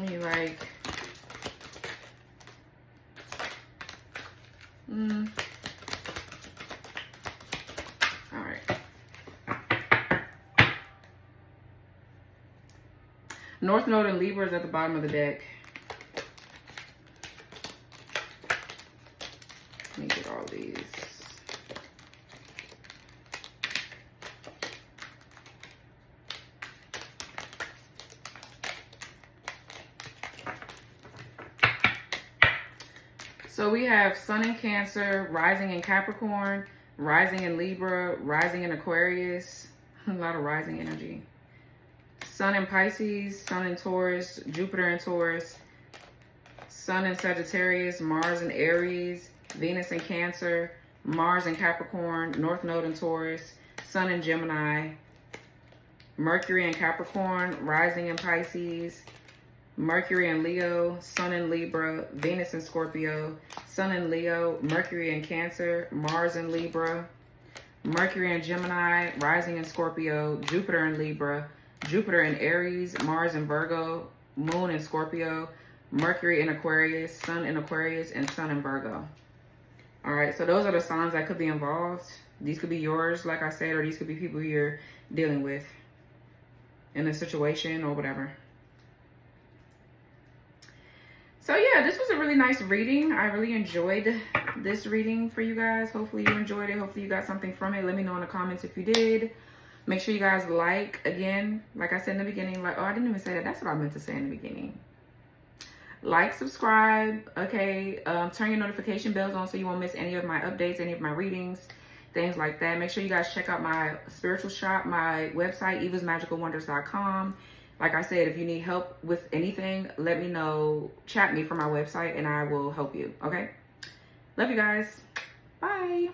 S1: You like, all right. North Node and Libra is at the bottom of the deck. Let me get all these. So we have Sun in Cancer, rising in Capricorn, rising in Libra, rising in Aquarius. A lot of rising energy. Sun in Pisces, Sun in Taurus, Jupiter in Taurus, Sun in Sagittarius, Mars in Aries, Venus in Cancer, Mars in Capricorn, North Node in Taurus, Sun in Gemini, Mercury in Capricorn, rising in Pisces, Mercury in Leo, Sun in Libra, Venus in Scorpio, Sun in Leo, Mercury in Cancer, Mars in Libra, Mercury in Gemini, rising in Scorpio, Jupiter in Libra, Jupiter in Aries, Mars in Virgo, Moon in Scorpio, Mercury in Aquarius, Sun in Aquarius, and Sun in Virgo. All right, so those are the signs that could be involved. These could be yours, like I said, or these could be people you're dealing with in a situation or whatever. So yeah, this was a really nice reading. I really enjoyed this reading for you guys. Hopefully you enjoyed it. Hopefully you got something from it. Let me know in the comments if you did. Make sure you guys like, again, like I said in the beginning, like, oh, I didn't even say that. That's what I meant to say in the beginning. Like, subscribe, okay? Turn your notification bells on so you won't miss any of my updates, any of my readings, things like that. Make sure you guys check out my spiritual shop, my website, evasmagicalwonders.com. Like I said, if you need help with anything, let me know. Chat me from my website and I will help you, okay? Love you guys. Bye.